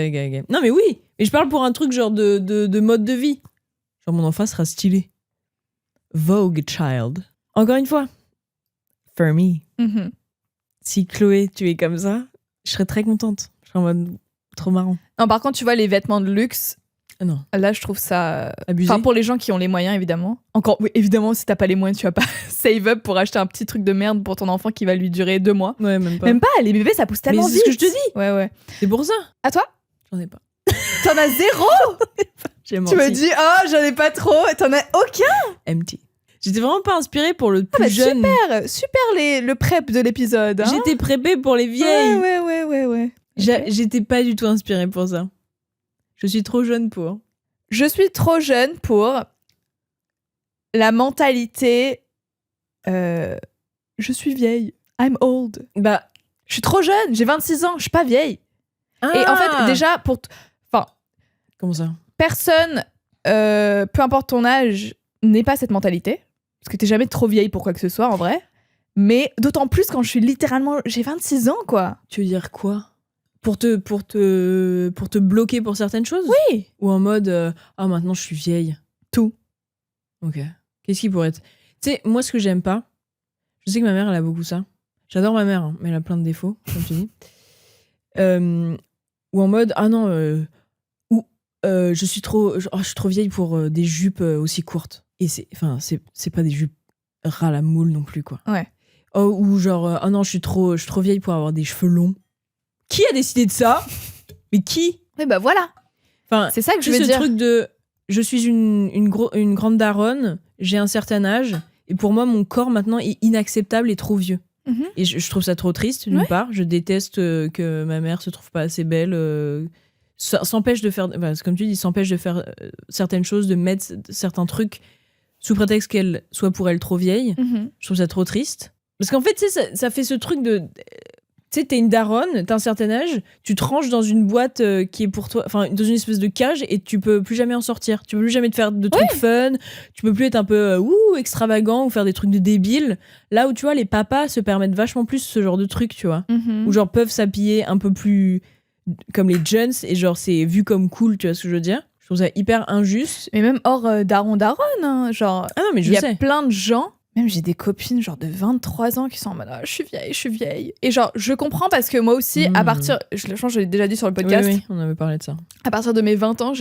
Speaker 2: Non, mais oui. Mais je parle pour un truc genre de mode de vie. Genre mon enfant sera stylé. Vogue child. Encore une fois. For me.
Speaker 1: Mm-hmm.
Speaker 2: Si Chloé, tu es comme ça, je serais très contente. Je serais en mode trop marrant.
Speaker 1: Non, par contre, tu vois, les vêtements de luxe,
Speaker 2: Ah non.
Speaker 1: Là, je trouve ça...
Speaker 2: Abusé.
Speaker 1: Enfin, pour les gens qui ont les moyens, évidemment. Encore, oui, évidemment, si t'as pas les moyens, tu vas pas save up pour acheter un petit truc de merde pour ton enfant qui va lui durer 2 mois.
Speaker 2: Ouais, même pas.
Speaker 1: Même pas, les bébés, ça pousse
Speaker 2: Mais
Speaker 1: tellement
Speaker 2: c'est
Speaker 1: vite.
Speaker 2: ce que je te dis.
Speaker 1: Ouais.
Speaker 2: C'est pour ça.
Speaker 1: À toi?
Speaker 2: J'en ai pas.
Speaker 1: T'en as 0?
Speaker 2: J'ai
Speaker 1: Tu
Speaker 2: menti.
Speaker 1: me dis, oh, j'en ai pas trop. T'en as aucun?
Speaker 2: Empty. J'étais vraiment pas inspirée pour le plus
Speaker 1: Bah,
Speaker 2: jeune.
Speaker 1: Super le prep de l'épisode. Hein.
Speaker 2: J'étais prépée pour les vieilles.
Speaker 1: Ouais.
Speaker 2: J'étais pas du tout inspirée pour ça. Je suis trop jeune pour.
Speaker 1: Je suis trop jeune pour la mentalité. Je suis vieille. I'm old.
Speaker 2: Bah.
Speaker 1: Je suis trop jeune. J'ai 26 ans. Je suis pas vieille. Et en fait, déjà,
Speaker 2: Comment ça?
Speaker 1: personne, peu importe ton âge, n'ait pas cette mentalité. Parce que t'es jamais trop vieille pour quoi que ce soit, en vrai. Mais d'autant plus quand je suis littéralement... J'ai 26 ans, quoi.
Speaker 2: Tu veux dire quoi? Pour te bloquer pour certaines choses?
Speaker 1: Oui.
Speaker 2: Ou en mode ah maintenant je suis vieille.
Speaker 1: Tout.
Speaker 2: Ok. Qu'est-ce qui pourrait être? Tu sais, moi ce que j'aime pas, je sais que ma mère elle a beaucoup ça. J'adore ma mère, hein, mais elle a plein de défauts, comme tu dis. Ou en mode ah non, je suis trop vieille pour des jupes aussi courtes. Et c'est pas des jupes ras la moule non plus quoi.
Speaker 1: Ouais.
Speaker 2: Oh, ou genre ah non je suis trop vieille pour avoir des cheveux longs. Qui a décidé de ça? Mais qui?
Speaker 1: Oui, bah voilà.
Speaker 2: Enfin,
Speaker 1: c'est ça que je veux
Speaker 2: ce
Speaker 1: dire.
Speaker 2: truc de je suis une grande daronne, j'ai un certain âge, et pour moi, mon corps maintenant est inacceptable et trop vieux.
Speaker 1: Mm-hmm.
Speaker 2: Et je trouve ça trop triste, d'une part. Je déteste que ma mère se trouve pas assez belle. S'empêche de faire, comme tu dis, s'empêche de faire certaines choses, de mettre certains trucs sous prétexte qu'elle soit pour elle trop vieille.
Speaker 1: Mm-hmm.
Speaker 2: Je trouve ça trop triste. Parce qu'en fait, tu sais, ça fait ce truc de... Tu sais, t'es une daronne, t'as un certain âge, tu te ranges dans une boîte qui est pour toi, enfin, dans une espèce de cage et tu peux plus jamais en sortir. Tu peux plus jamais te faire de trucs fun, tu peux plus être un peu extravagant ou faire des trucs de débile. Là où, tu vois, les papas se permettent vachement plus ce genre de trucs, tu vois.
Speaker 1: Mm-hmm.
Speaker 2: Ou genre peuvent s'habiller un peu plus comme les jeunes et genre c'est vu comme cool, tu vois ce que je veux dire? Je trouve ça hyper injuste.
Speaker 1: Mais même hors daron, hein, genre...
Speaker 2: Ah non, mais
Speaker 1: il
Speaker 2: je
Speaker 1: y a
Speaker 2: sais.
Speaker 1: plein de gens... Même j'ai des copines genre de 23 ans qui sont en mode je suis vieille. Et genre je comprends parce que moi aussi à partir, je pense que je l'ai déjà dit sur le podcast,
Speaker 2: Oui, on avait parlé de ça.
Speaker 1: À partir de mes 20 ans,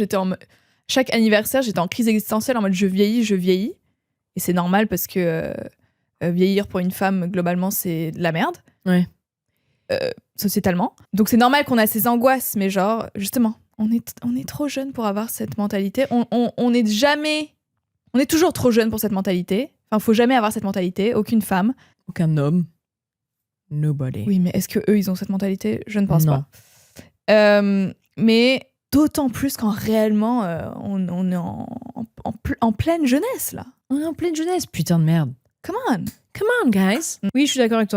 Speaker 1: chaque anniversaire, j'étais en crise existentielle en mode je vieillis. Et c'est normal parce que vieillir pour une femme globalement c'est de la merde.
Speaker 2: Ouais.
Speaker 1: Sociétalement. Donc c'est normal qu'on a ces angoisses, mais genre justement, on est trop jeune pour avoir cette mentalité. On est toujours trop jeune pour cette mentalité. Enfin, faut jamais avoir cette mentalité, aucune femme.
Speaker 2: Aucun homme. Nobody.
Speaker 1: Oui, mais est-ce que eux ils ont cette mentalité? Je ne pense
Speaker 2: Non.
Speaker 1: pas. Mais d'autant plus quand réellement on est en pleine jeunesse là.
Speaker 2: On est en pleine jeunesse, putain de merde.
Speaker 1: Come on,
Speaker 2: guys. Oui, je suis d'accord avec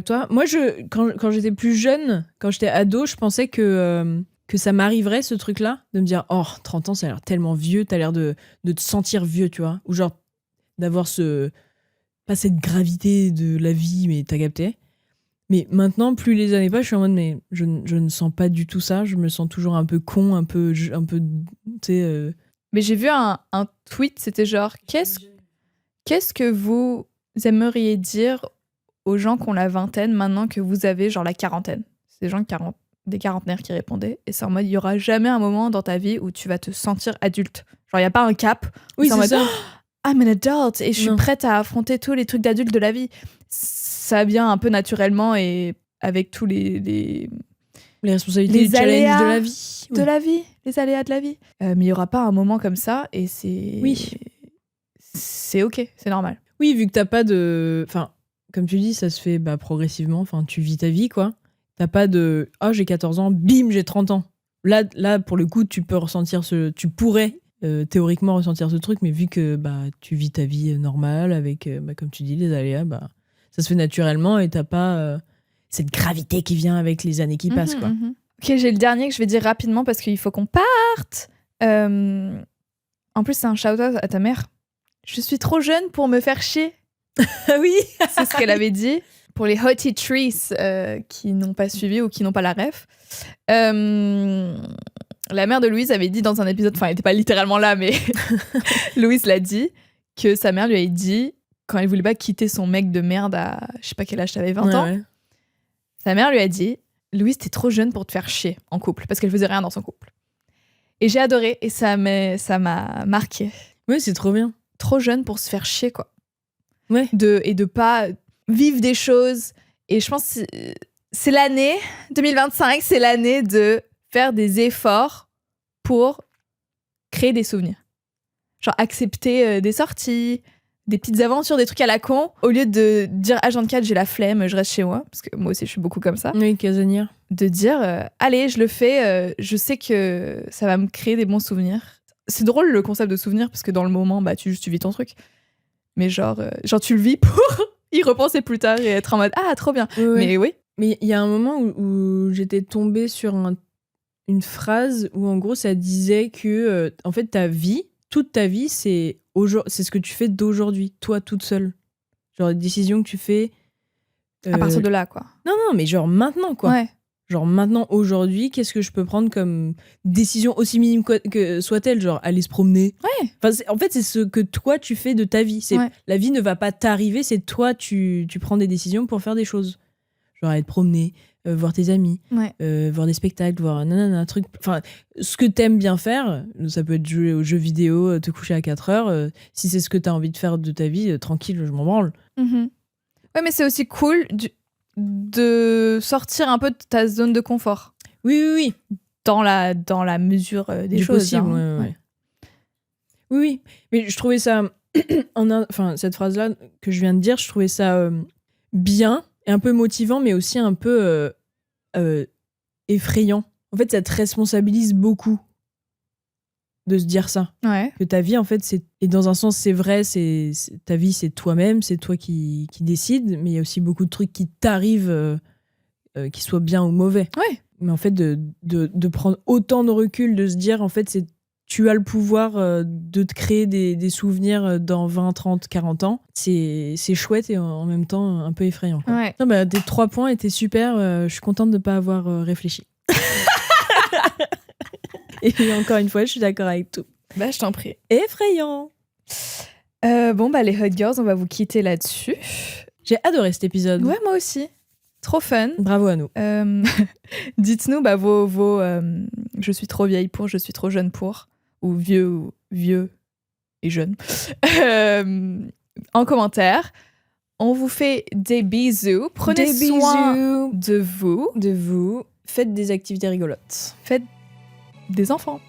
Speaker 2: toi. Moi, quand j'étais plus jeune, quand j'étais ado, je pensais que ça m'arriverait ce truc-là, de me dire oh 30 ans ça a l'air tellement vieux, t'as l'air de te sentir vieux, tu vois, ou genre d'avoir pas cette gravité de la vie, mais t'as capté. Mais maintenant, plus les années passent, je suis en mode mais je ne sens pas du tout ça, je me sens toujours un peu con, un peu tu sais.
Speaker 1: Mais j'ai vu un tweet, c'était genre qu'est-ce que vous aimeriez dire aux gens qui ont la vingtaine maintenant que vous avez genre la quarantaine? C'est des gens des quarantenaires qui répondaient, et c'est en mode il y aura jamais un moment dans ta vie où tu vas te sentir adulte, genre il y a pas un cap.
Speaker 2: Oui, c'est ça.
Speaker 1: I'm an adult et je suis prête à affronter tous les trucs d'adulte de la vie. Ça vient un peu naturellement et avec tous les
Speaker 2: responsabilités, les challenges de la vie,
Speaker 1: de la vie, les aléas de la vie. Mais il y aura pas un moment comme ça et c'est ok, c'est normal.
Speaker 2: Oui, vu que t'as pas de, enfin comme tu dis, ça se fait progressivement. Enfin, tu vis ta vie quoi. T'as pas de j'ai 14 ans, bim, j'ai 30 ans. Là, pour le coup, tu peux ressentir tu pourrais théoriquement ressentir ce truc, mais vu que tu vis ta vie normale avec, comme tu dis, les aléas, ça se fait naturellement et t'as pas cette gravité qui vient avec les années qui passent, quoi.
Speaker 1: Ok, j'ai le dernier que je vais dire rapidement parce qu'il faut qu'on parte. En plus, c'est un shout-out à ta mère. Je suis trop jeune pour me faire chier.
Speaker 2: Oui,
Speaker 1: c'est ce qu'elle avait dit. Pour les Hottie Trees qui n'ont pas suivi ou qui n'ont pas la ref. La mère de Louise avait dit dans un épisode, enfin elle n'était pas littéralement là, mais Louise l'a dit, que sa mère lui avait dit, quand elle voulait pas quitter son mec de merde à, je sais pas quel âge t'avais, 20 ans, ouais. Sa mère lui a dit, Louise t'es trop jeune pour te faire chier en couple, parce qu'elle faisait rien dans son couple. Et j'ai adoré et ça m'a marqué.
Speaker 2: Ouais, c'est trop bien.
Speaker 1: Trop jeune pour se faire chier, quoi.
Speaker 2: Ouais.
Speaker 1: Et de pas vivre des choses. Et je pense que c'est l'année 2025, c'est l'année de faire des efforts pour créer des souvenirs. Genre accepter des sorties, des petites aventures, des trucs à la con, au lieu de dire H24 j'ai la flemme, je reste chez moi, parce que moi aussi je suis beaucoup comme ça.
Speaker 2: Oui, casanière.
Speaker 1: De dire allez, je le fais, je sais que ça va me créer des bons souvenirs. C'est drôle le concept de souvenir, parce que dans le moment, bah, tu vis ton truc. Mais genre tu le vis pour y repenser plus tard et être en mode ah, trop bien.
Speaker 2: Ouais.
Speaker 1: Mais oui.
Speaker 2: Mais il y a un moment où j'étais tombée sur une phrase où en gros ça disait que en fait ta vie, toute ta vie, c'est ce que tu fais d'aujourd'hui, toi toute seule. Genre les décisions que tu fais.
Speaker 1: À partir de là, quoi.
Speaker 2: Non, mais genre maintenant, quoi.
Speaker 1: Ouais.
Speaker 2: Genre maintenant, aujourd'hui, qu'est-ce que je peux prendre comme décision aussi minime que soit-elle? Genre aller se promener.
Speaker 1: Ouais.
Speaker 2: Enfin, en fait, c'est ce que toi tu fais de ta vie. La vie ne va pas t'arriver, c'est toi, tu prends des décisions pour faire des choses. Genre aller te promener, voir tes amis, voir des spectacles, voir un truc. Enfin, ce que t'aimes bien faire, ça peut être jouer aux jeux vidéo, te coucher à 4 heures. Si c'est ce que t'as envie de faire de ta vie, tranquille, je m'en branle.
Speaker 1: Mm-hmm. Ouais, mais c'est aussi cool de sortir un peu de ta zone de confort.
Speaker 2: Oui.
Speaker 1: Dans la mesure des choses.
Speaker 2: Possible,
Speaker 1: hein.
Speaker 2: Ouais. Oui. Mais je trouvais ça... enfin, cette phrase-là que je viens de dire, je trouvais ça bien et un peu motivant, mais aussi un peu effrayant. En fait, ça te responsabilise beaucoup de se dire ça.
Speaker 1: Ouais.
Speaker 2: Que ta vie, en fait, et dans un sens, c'est vrai, ta vie, c'est toi-même, c'est toi qui décides, mais il y a aussi beaucoup de trucs qui t'arrivent, qui soient bien ou mauvais.
Speaker 1: Ouais.
Speaker 2: Mais en fait, de prendre autant de recul, de se dire, en fait, tu as le pouvoir de te créer des souvenirs dans 20, 30, 40 ans. C'est chouette et en même temps un peu effrayant. Quoi.
Speaker 1: Ouais.
Speaker 2: Non, bah, tes 3 points étaient super. Je suis contente de ne pas avoir réfléchi. Et encore une fois, je suis d'accord avec tout.
Speaker 1: Bah, je t'en prie.
Speaker 2: Effrayant.
Speaker 1: Bon, bah, les Hot Girls, on va vous quitter là-dessus.
Speaker 2: J'ai adoré cet épisode.
Speaker 1: Ouais, moi aussi. Trop fun.
Speaker 2: Bravo à nous.
Speaker 1: Dites-nous bah, vos je suis trop vieille pour, je suis trop jeune pour, ou vieux et jeune, en commentaire. On vous fait des bisous. Prenez soin de vous.
Speaker 2: Faites des activités rigolotes.
Speaker 1: Faites des enfants.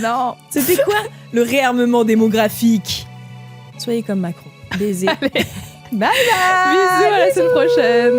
Speaker 1: Non.
Speaker 2: C'était quoi le réarmement démographique? Soyez comme Macron. Baiser.
Speaker 1: Allez. Bye bye. Bisous à la semaine prochaine.